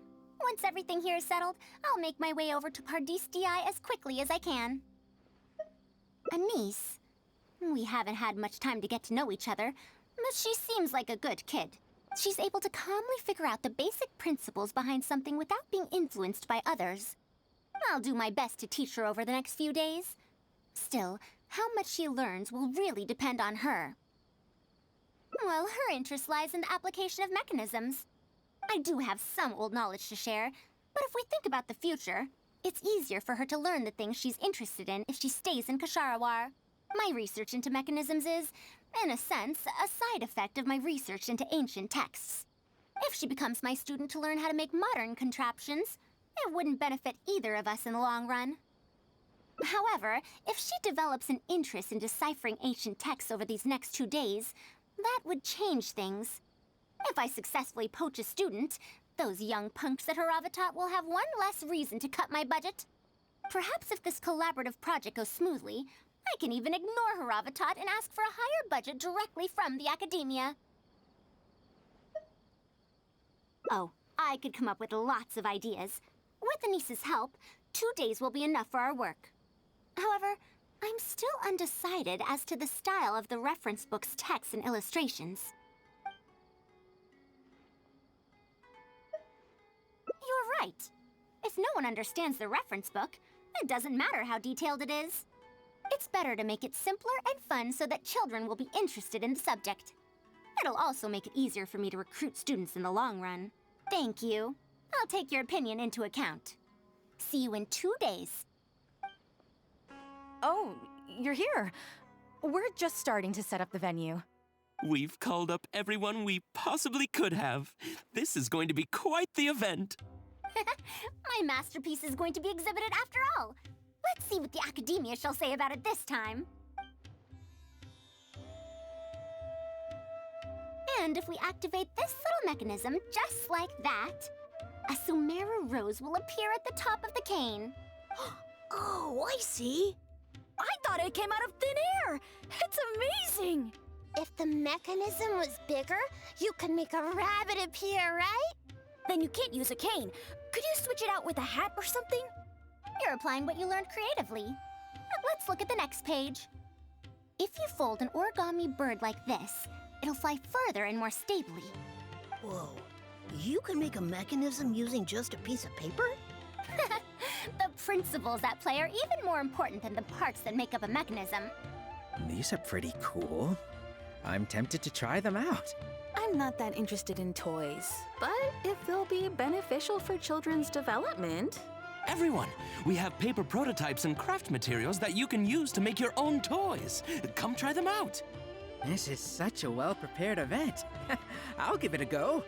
Once everything here is settled, I'll make my way over to Pardistii as quickly as I can. Anise, we haven't had much time to get to know each other, but she seems like a good kid. She's able to calmly figure out the basic principles behind something without being influenced by others. I'll do my best to teach her over the next few days. Still, how much she learns will really depend on her. Well, her interest lies in the application of mechanisms. I do have some old knowledge to share, but if we think about the future, it's easier for her to learn the things she's interested in if she stays in Kasharawar. My research into mechanisms is, in a sense, a side effect of my research into ancient texts. If she becomes my student to learn how to make modern contraptions, it wouldn't benefit either of us in the long run. However, if she develops an interest in deciphering ancient texts over these next 2 days, that would change things. If I successfully poach a student, those young punks at Haravatat will have one less reason to cut my budget. Perhaps if this collaborative project goes smoothly, I can even ignore Haravatat and ask for a higher budget directly from the academia. Oh, I could come up with lots of ideas. With Anise's help, 2 days will be enough for our work. However, I'm still undecided as to the style of the reference book's text and illustrations. You're right. If no one understands the reference book, it doesn't matter how detailed it is. It's better to make it simpler and fun so that children will be interested in the subject. It'll also make it easier for me to recruit students in the long run. Thank you. I'll take your opinion into account. See you in 2 days. Oh, you're here. We're just starting to set up the venue. We've called up everyone we possibly could have. This is going to be quite the event. My masterpiece is going to be exhibited after all. Let's see what the academia shall say about it this time. And if we activate this little mechanism just like that, a Sumeru rose will appear at the top of the cane. Oh, I see. I thought it came out of thin air! It's amazing! If the mechanism was bigger, you could make a rabbit appear, right? Then you can't use a cane. Could you switch it out with a hat or something? You're applying what you learned creatively. Let's look at the next page. If you fold an origami bird like this, it'll fly further and more stably. Whoa. You can make a mechanism using just a piece of paper? The principles at play are even more important than the parts that make up a mechanism. These are pretty cool. I'm tempted to try them out. I'm not that interested in toys, but if they'll be beneficial for children's development... Everyone, we have paper prototypes and craft materials that you can use to make your own toys. Come try them out. This is such a well-prepared event. I'll give it a go.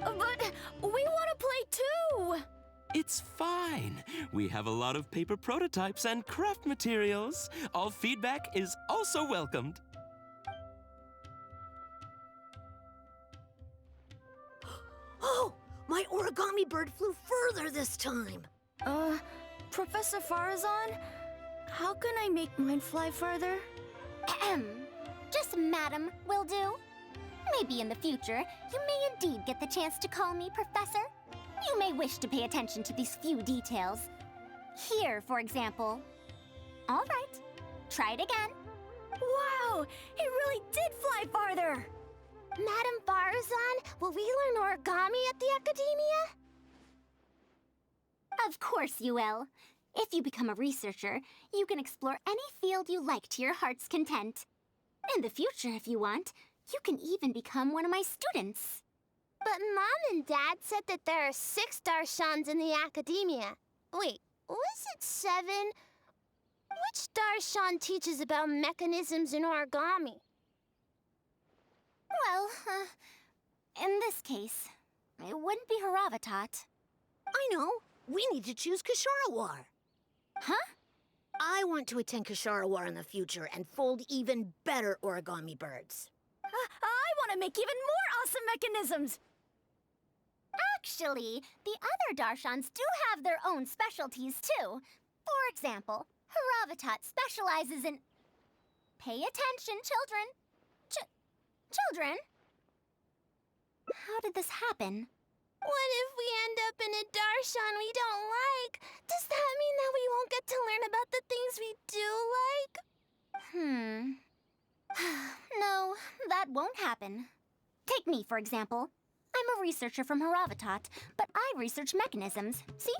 But we want to play too! It's fine. We have a lot of paper prototypes and craft materials. All feedback is also welcomed. Oh, my origami bird flew further this time. Professor Faruzan, how can I make mine fly further? Just madam will do. Maybe in the future, you may indeed get the chance to call me Professor. You may wish to pay attention to these few details. Here, for example. All right, try it again. Wow, it really did fly farther! Madam Faruzan, will we learn origami at the Academia? Of course you will. If you become a researcher, you can explore any field you like to your heart's content. In the future, if you want, you can even become one of my students. But Mom and Dad said that there are 6 Darshans in the Academia. Wait, was it 7? Which Darshan teaches about mechanisms in origami? Well, in this case, it wouldn't be Haravatat. I know. We need to choose Kasharawar. Huh? I want to attend Kasharawar in the future and fold even better origami birds. I want to make even more awesome mechanisms! Actually, the other Darshans do have their own specialties, too. For example, Haravatat specializes in... Pay attention, children. Children? How did this happen? What if we end up in a Darshan we don't like? Does that mean that we won't get to learn about the things we do like? No, that won't happen. Take me, for example. I'm a researcher from Haravatat, but I research mechanisms. See?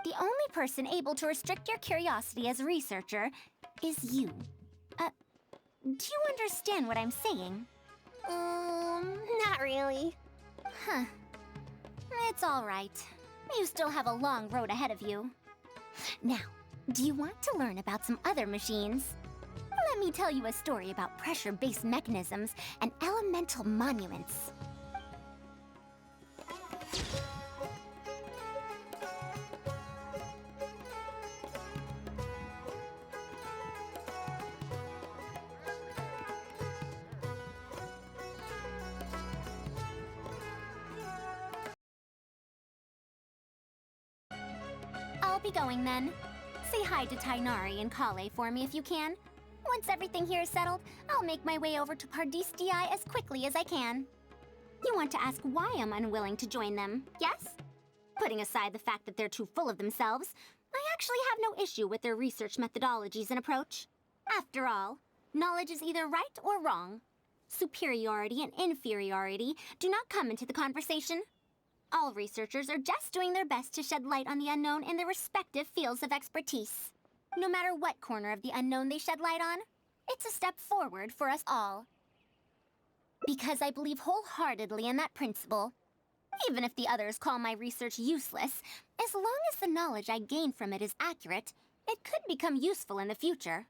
The only person able to restrict your curiosity as a researcher is you. Do you understand what I'm saying? Not really. Huh. It's all right. You still have a long road ahead of you. Now, do you want to learn about some other machines? Let me tell you a story about pressure-based mechanisms and elemental monuments. I'll be going then. Say hi to Tainari and Kale for me if you can. Once everything here is settled, I'll make my way over to Pardistii as quickly as I can. You want to ask why I'm unwilling to join them, yes? Putting aside the fact that they're too full of themselves, I actually have no issue with their research methodologies and approach. After all, knowledge is either right or wrong. Superiority and inferiority do not come into the conversation. All researchers are just doing their best to shed light on the unknown in their respective fields of expertise. No matter what corner of the unknown they shed light on, it's a step forward for us all. Because I believe wholeheartedly in that principle. Even if the others call my research useless, as long as the knowledge I gain from it is accurate, it could become useful in the future.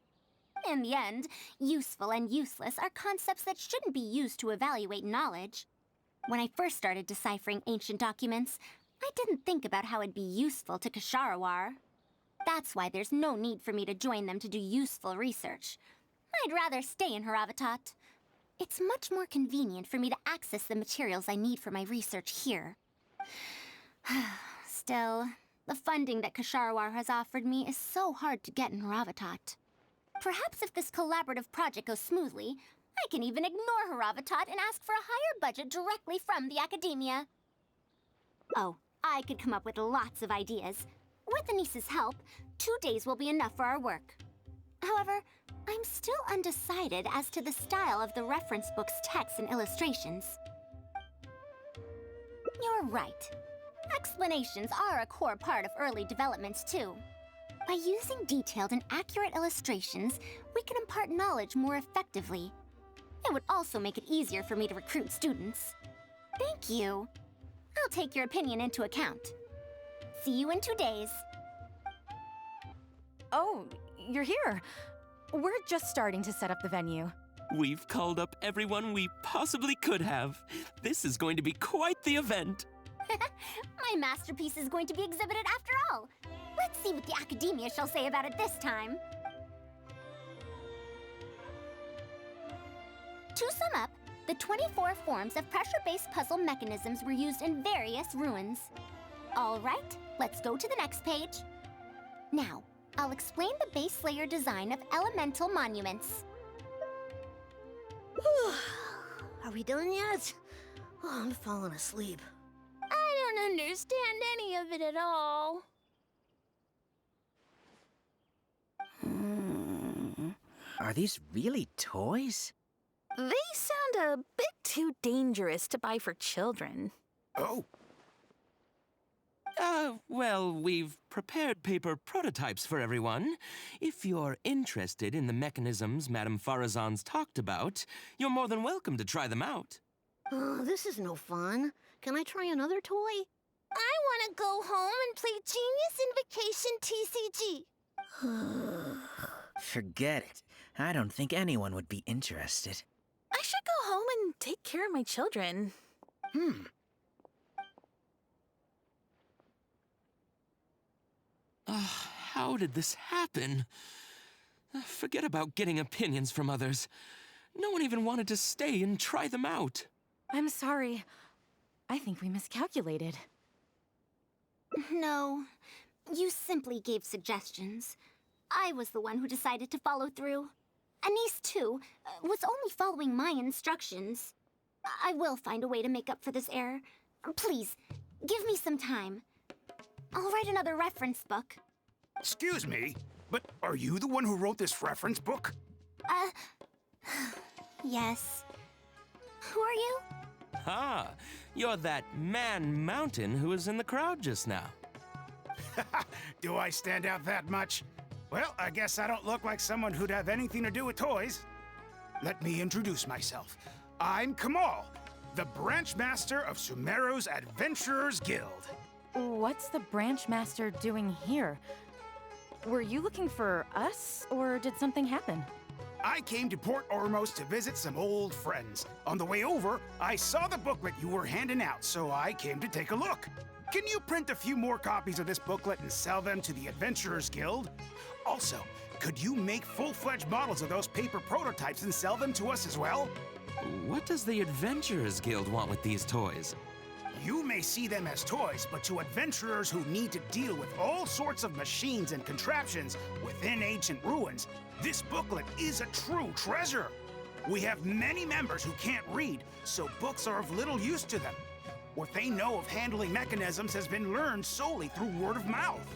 In the end, useful and useless are concepts that shouldn't be used to evaluate knowledge. When I first started deciphering ancient documents, I didn't think about how it'd be useful to Kasharawar. That's why there's no need for me to join them to do useful research. I'd rather stay in Haravatat. It's much more convenient for me to access the materials I need for my research here. Still, the funding that Kasharawar has offered me is so hard to get in Haravatat. Perhaps if this collaborative project goes smoothly, I can even ignore Haravatat and ask for a higher budget directly from the Academia. Oh, I could come up with lots of ideas. With Anis's help, 2 days will be enough for our work. However, I'm still undecided as to the style of the reference book's text and illustrations. You're right. Explanations are a core part of early developments, too. By using detailed and accurate illustrations, we can impart knowledge more effectively. It would also make it easier for me to recruit students. Thank you. I'll take your opinion into account. See you in 2 days. Oh, you're here. We're just starting to set up the venue. We've called up everyone we possibly could have. This is going to be quite the event. My masterpiece is going to be exhibited after all. Let's see what the Academia shall say about it this time. To sum up, the 24 forms of pressure-based puzzle mechanisms were used in various ruins. All right, let's go to the next page. Now, I'll explain the base layer design of elemental monuments. Are we done yet? Oh, I'm falling asleep. I don't understand any of it at all. Are these really toys? They sound a bit too dangerous to buy for children. Oh. Well, we've prepared paper prototypes for everyone. If you're interested in the mechanisms Madame Faruzan's talked about, you're more than welcome to try them out. Oh, this is no fun. Can I try another toy? I want to go home and play Genius Invocation TCG. Forget it. I don't think anyone would be interested. I should go home and take care of my children. How did this happen? Forget about getting opinions from others. No one even wanted to stay and try them out. I'm sorry. I think we miscalculated. No, you simply gave suggestions. I was the one who decided to follow through. Anise, too, was only following my instructions. I will find a way to make up for this error. Please, give me some time. I'll write another reference book. Excuse me, but are you the one who wrote this reference book? Yes. Who are you? Ah, you're that man Mountain who was in the crowd just now. Do I stand out that much? Well, I guess I don't look like someone who'd have anything to do with toys. Let me introduce myself. I'm Kamal, the branch master of Sumeru's Adventurers Guild. What's the branch master doing here? Were you looking for us, or did something happen? I came to Port Ormos to visit some old friends. On the way over, I saw the booklet you were handing out, so I came to take a look. Can you print a few more copies of this booklet and sell them to the Adventurers Guild? Also, could you make full-fledged models of those paper prototypes and sell them to us as well? What does the Adventurers Guild want with these toys? You may see them as toys, but to adventurers who need to deal with all sorts of machines and contraptions within ancient ruins, this booklet is a true treasure. We have many members who can't read, so books are of little use to them. What they know of handling mechanisms has been learned solely through word of mouth.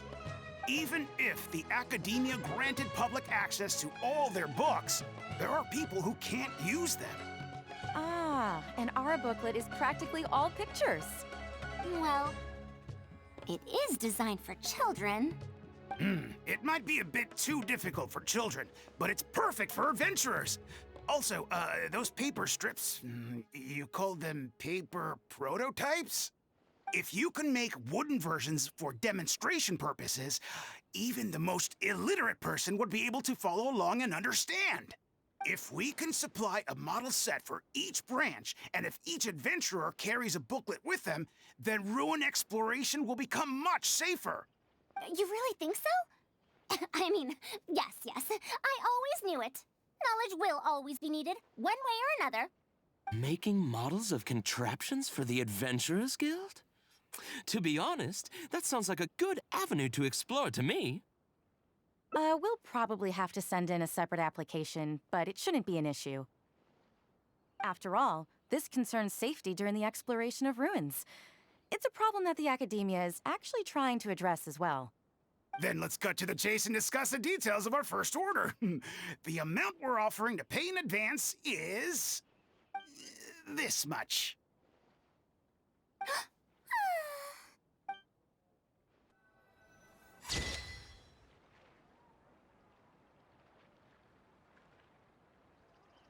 Even if the Academia granted public access to all their books, there are people who can't use them. Ah, and our booklet is practically all pictures. Well, it is designed for children. It might be a bit too difficult for children, but it's perfect for adventurers. Also, those paper strips, you called them paper prototypes? If you can make wooden versions for demonstration purposes, even the most illiterate person would be able to follow along and understand. If we can supply a model set for each branch, and if each adventurer carries a booklet with them, then ruin exploration will become much safer. You really think so? I mean, yes. I always knew it. Knowledge will always be needed, one way or another. Making models of contraptions for the Adventurers Guild? To be honest, that sounds like a good avenue to explore to me. We'll probably have to send in a separate application, but it shouldn't be an issue. After all, this concerns safety during the exploration of ruins. It's a problem that the Academia is actually trying to address as well. Then let's cut to the chase and discuss the details of our first order. The amount we're offering to pay in advance is... this much.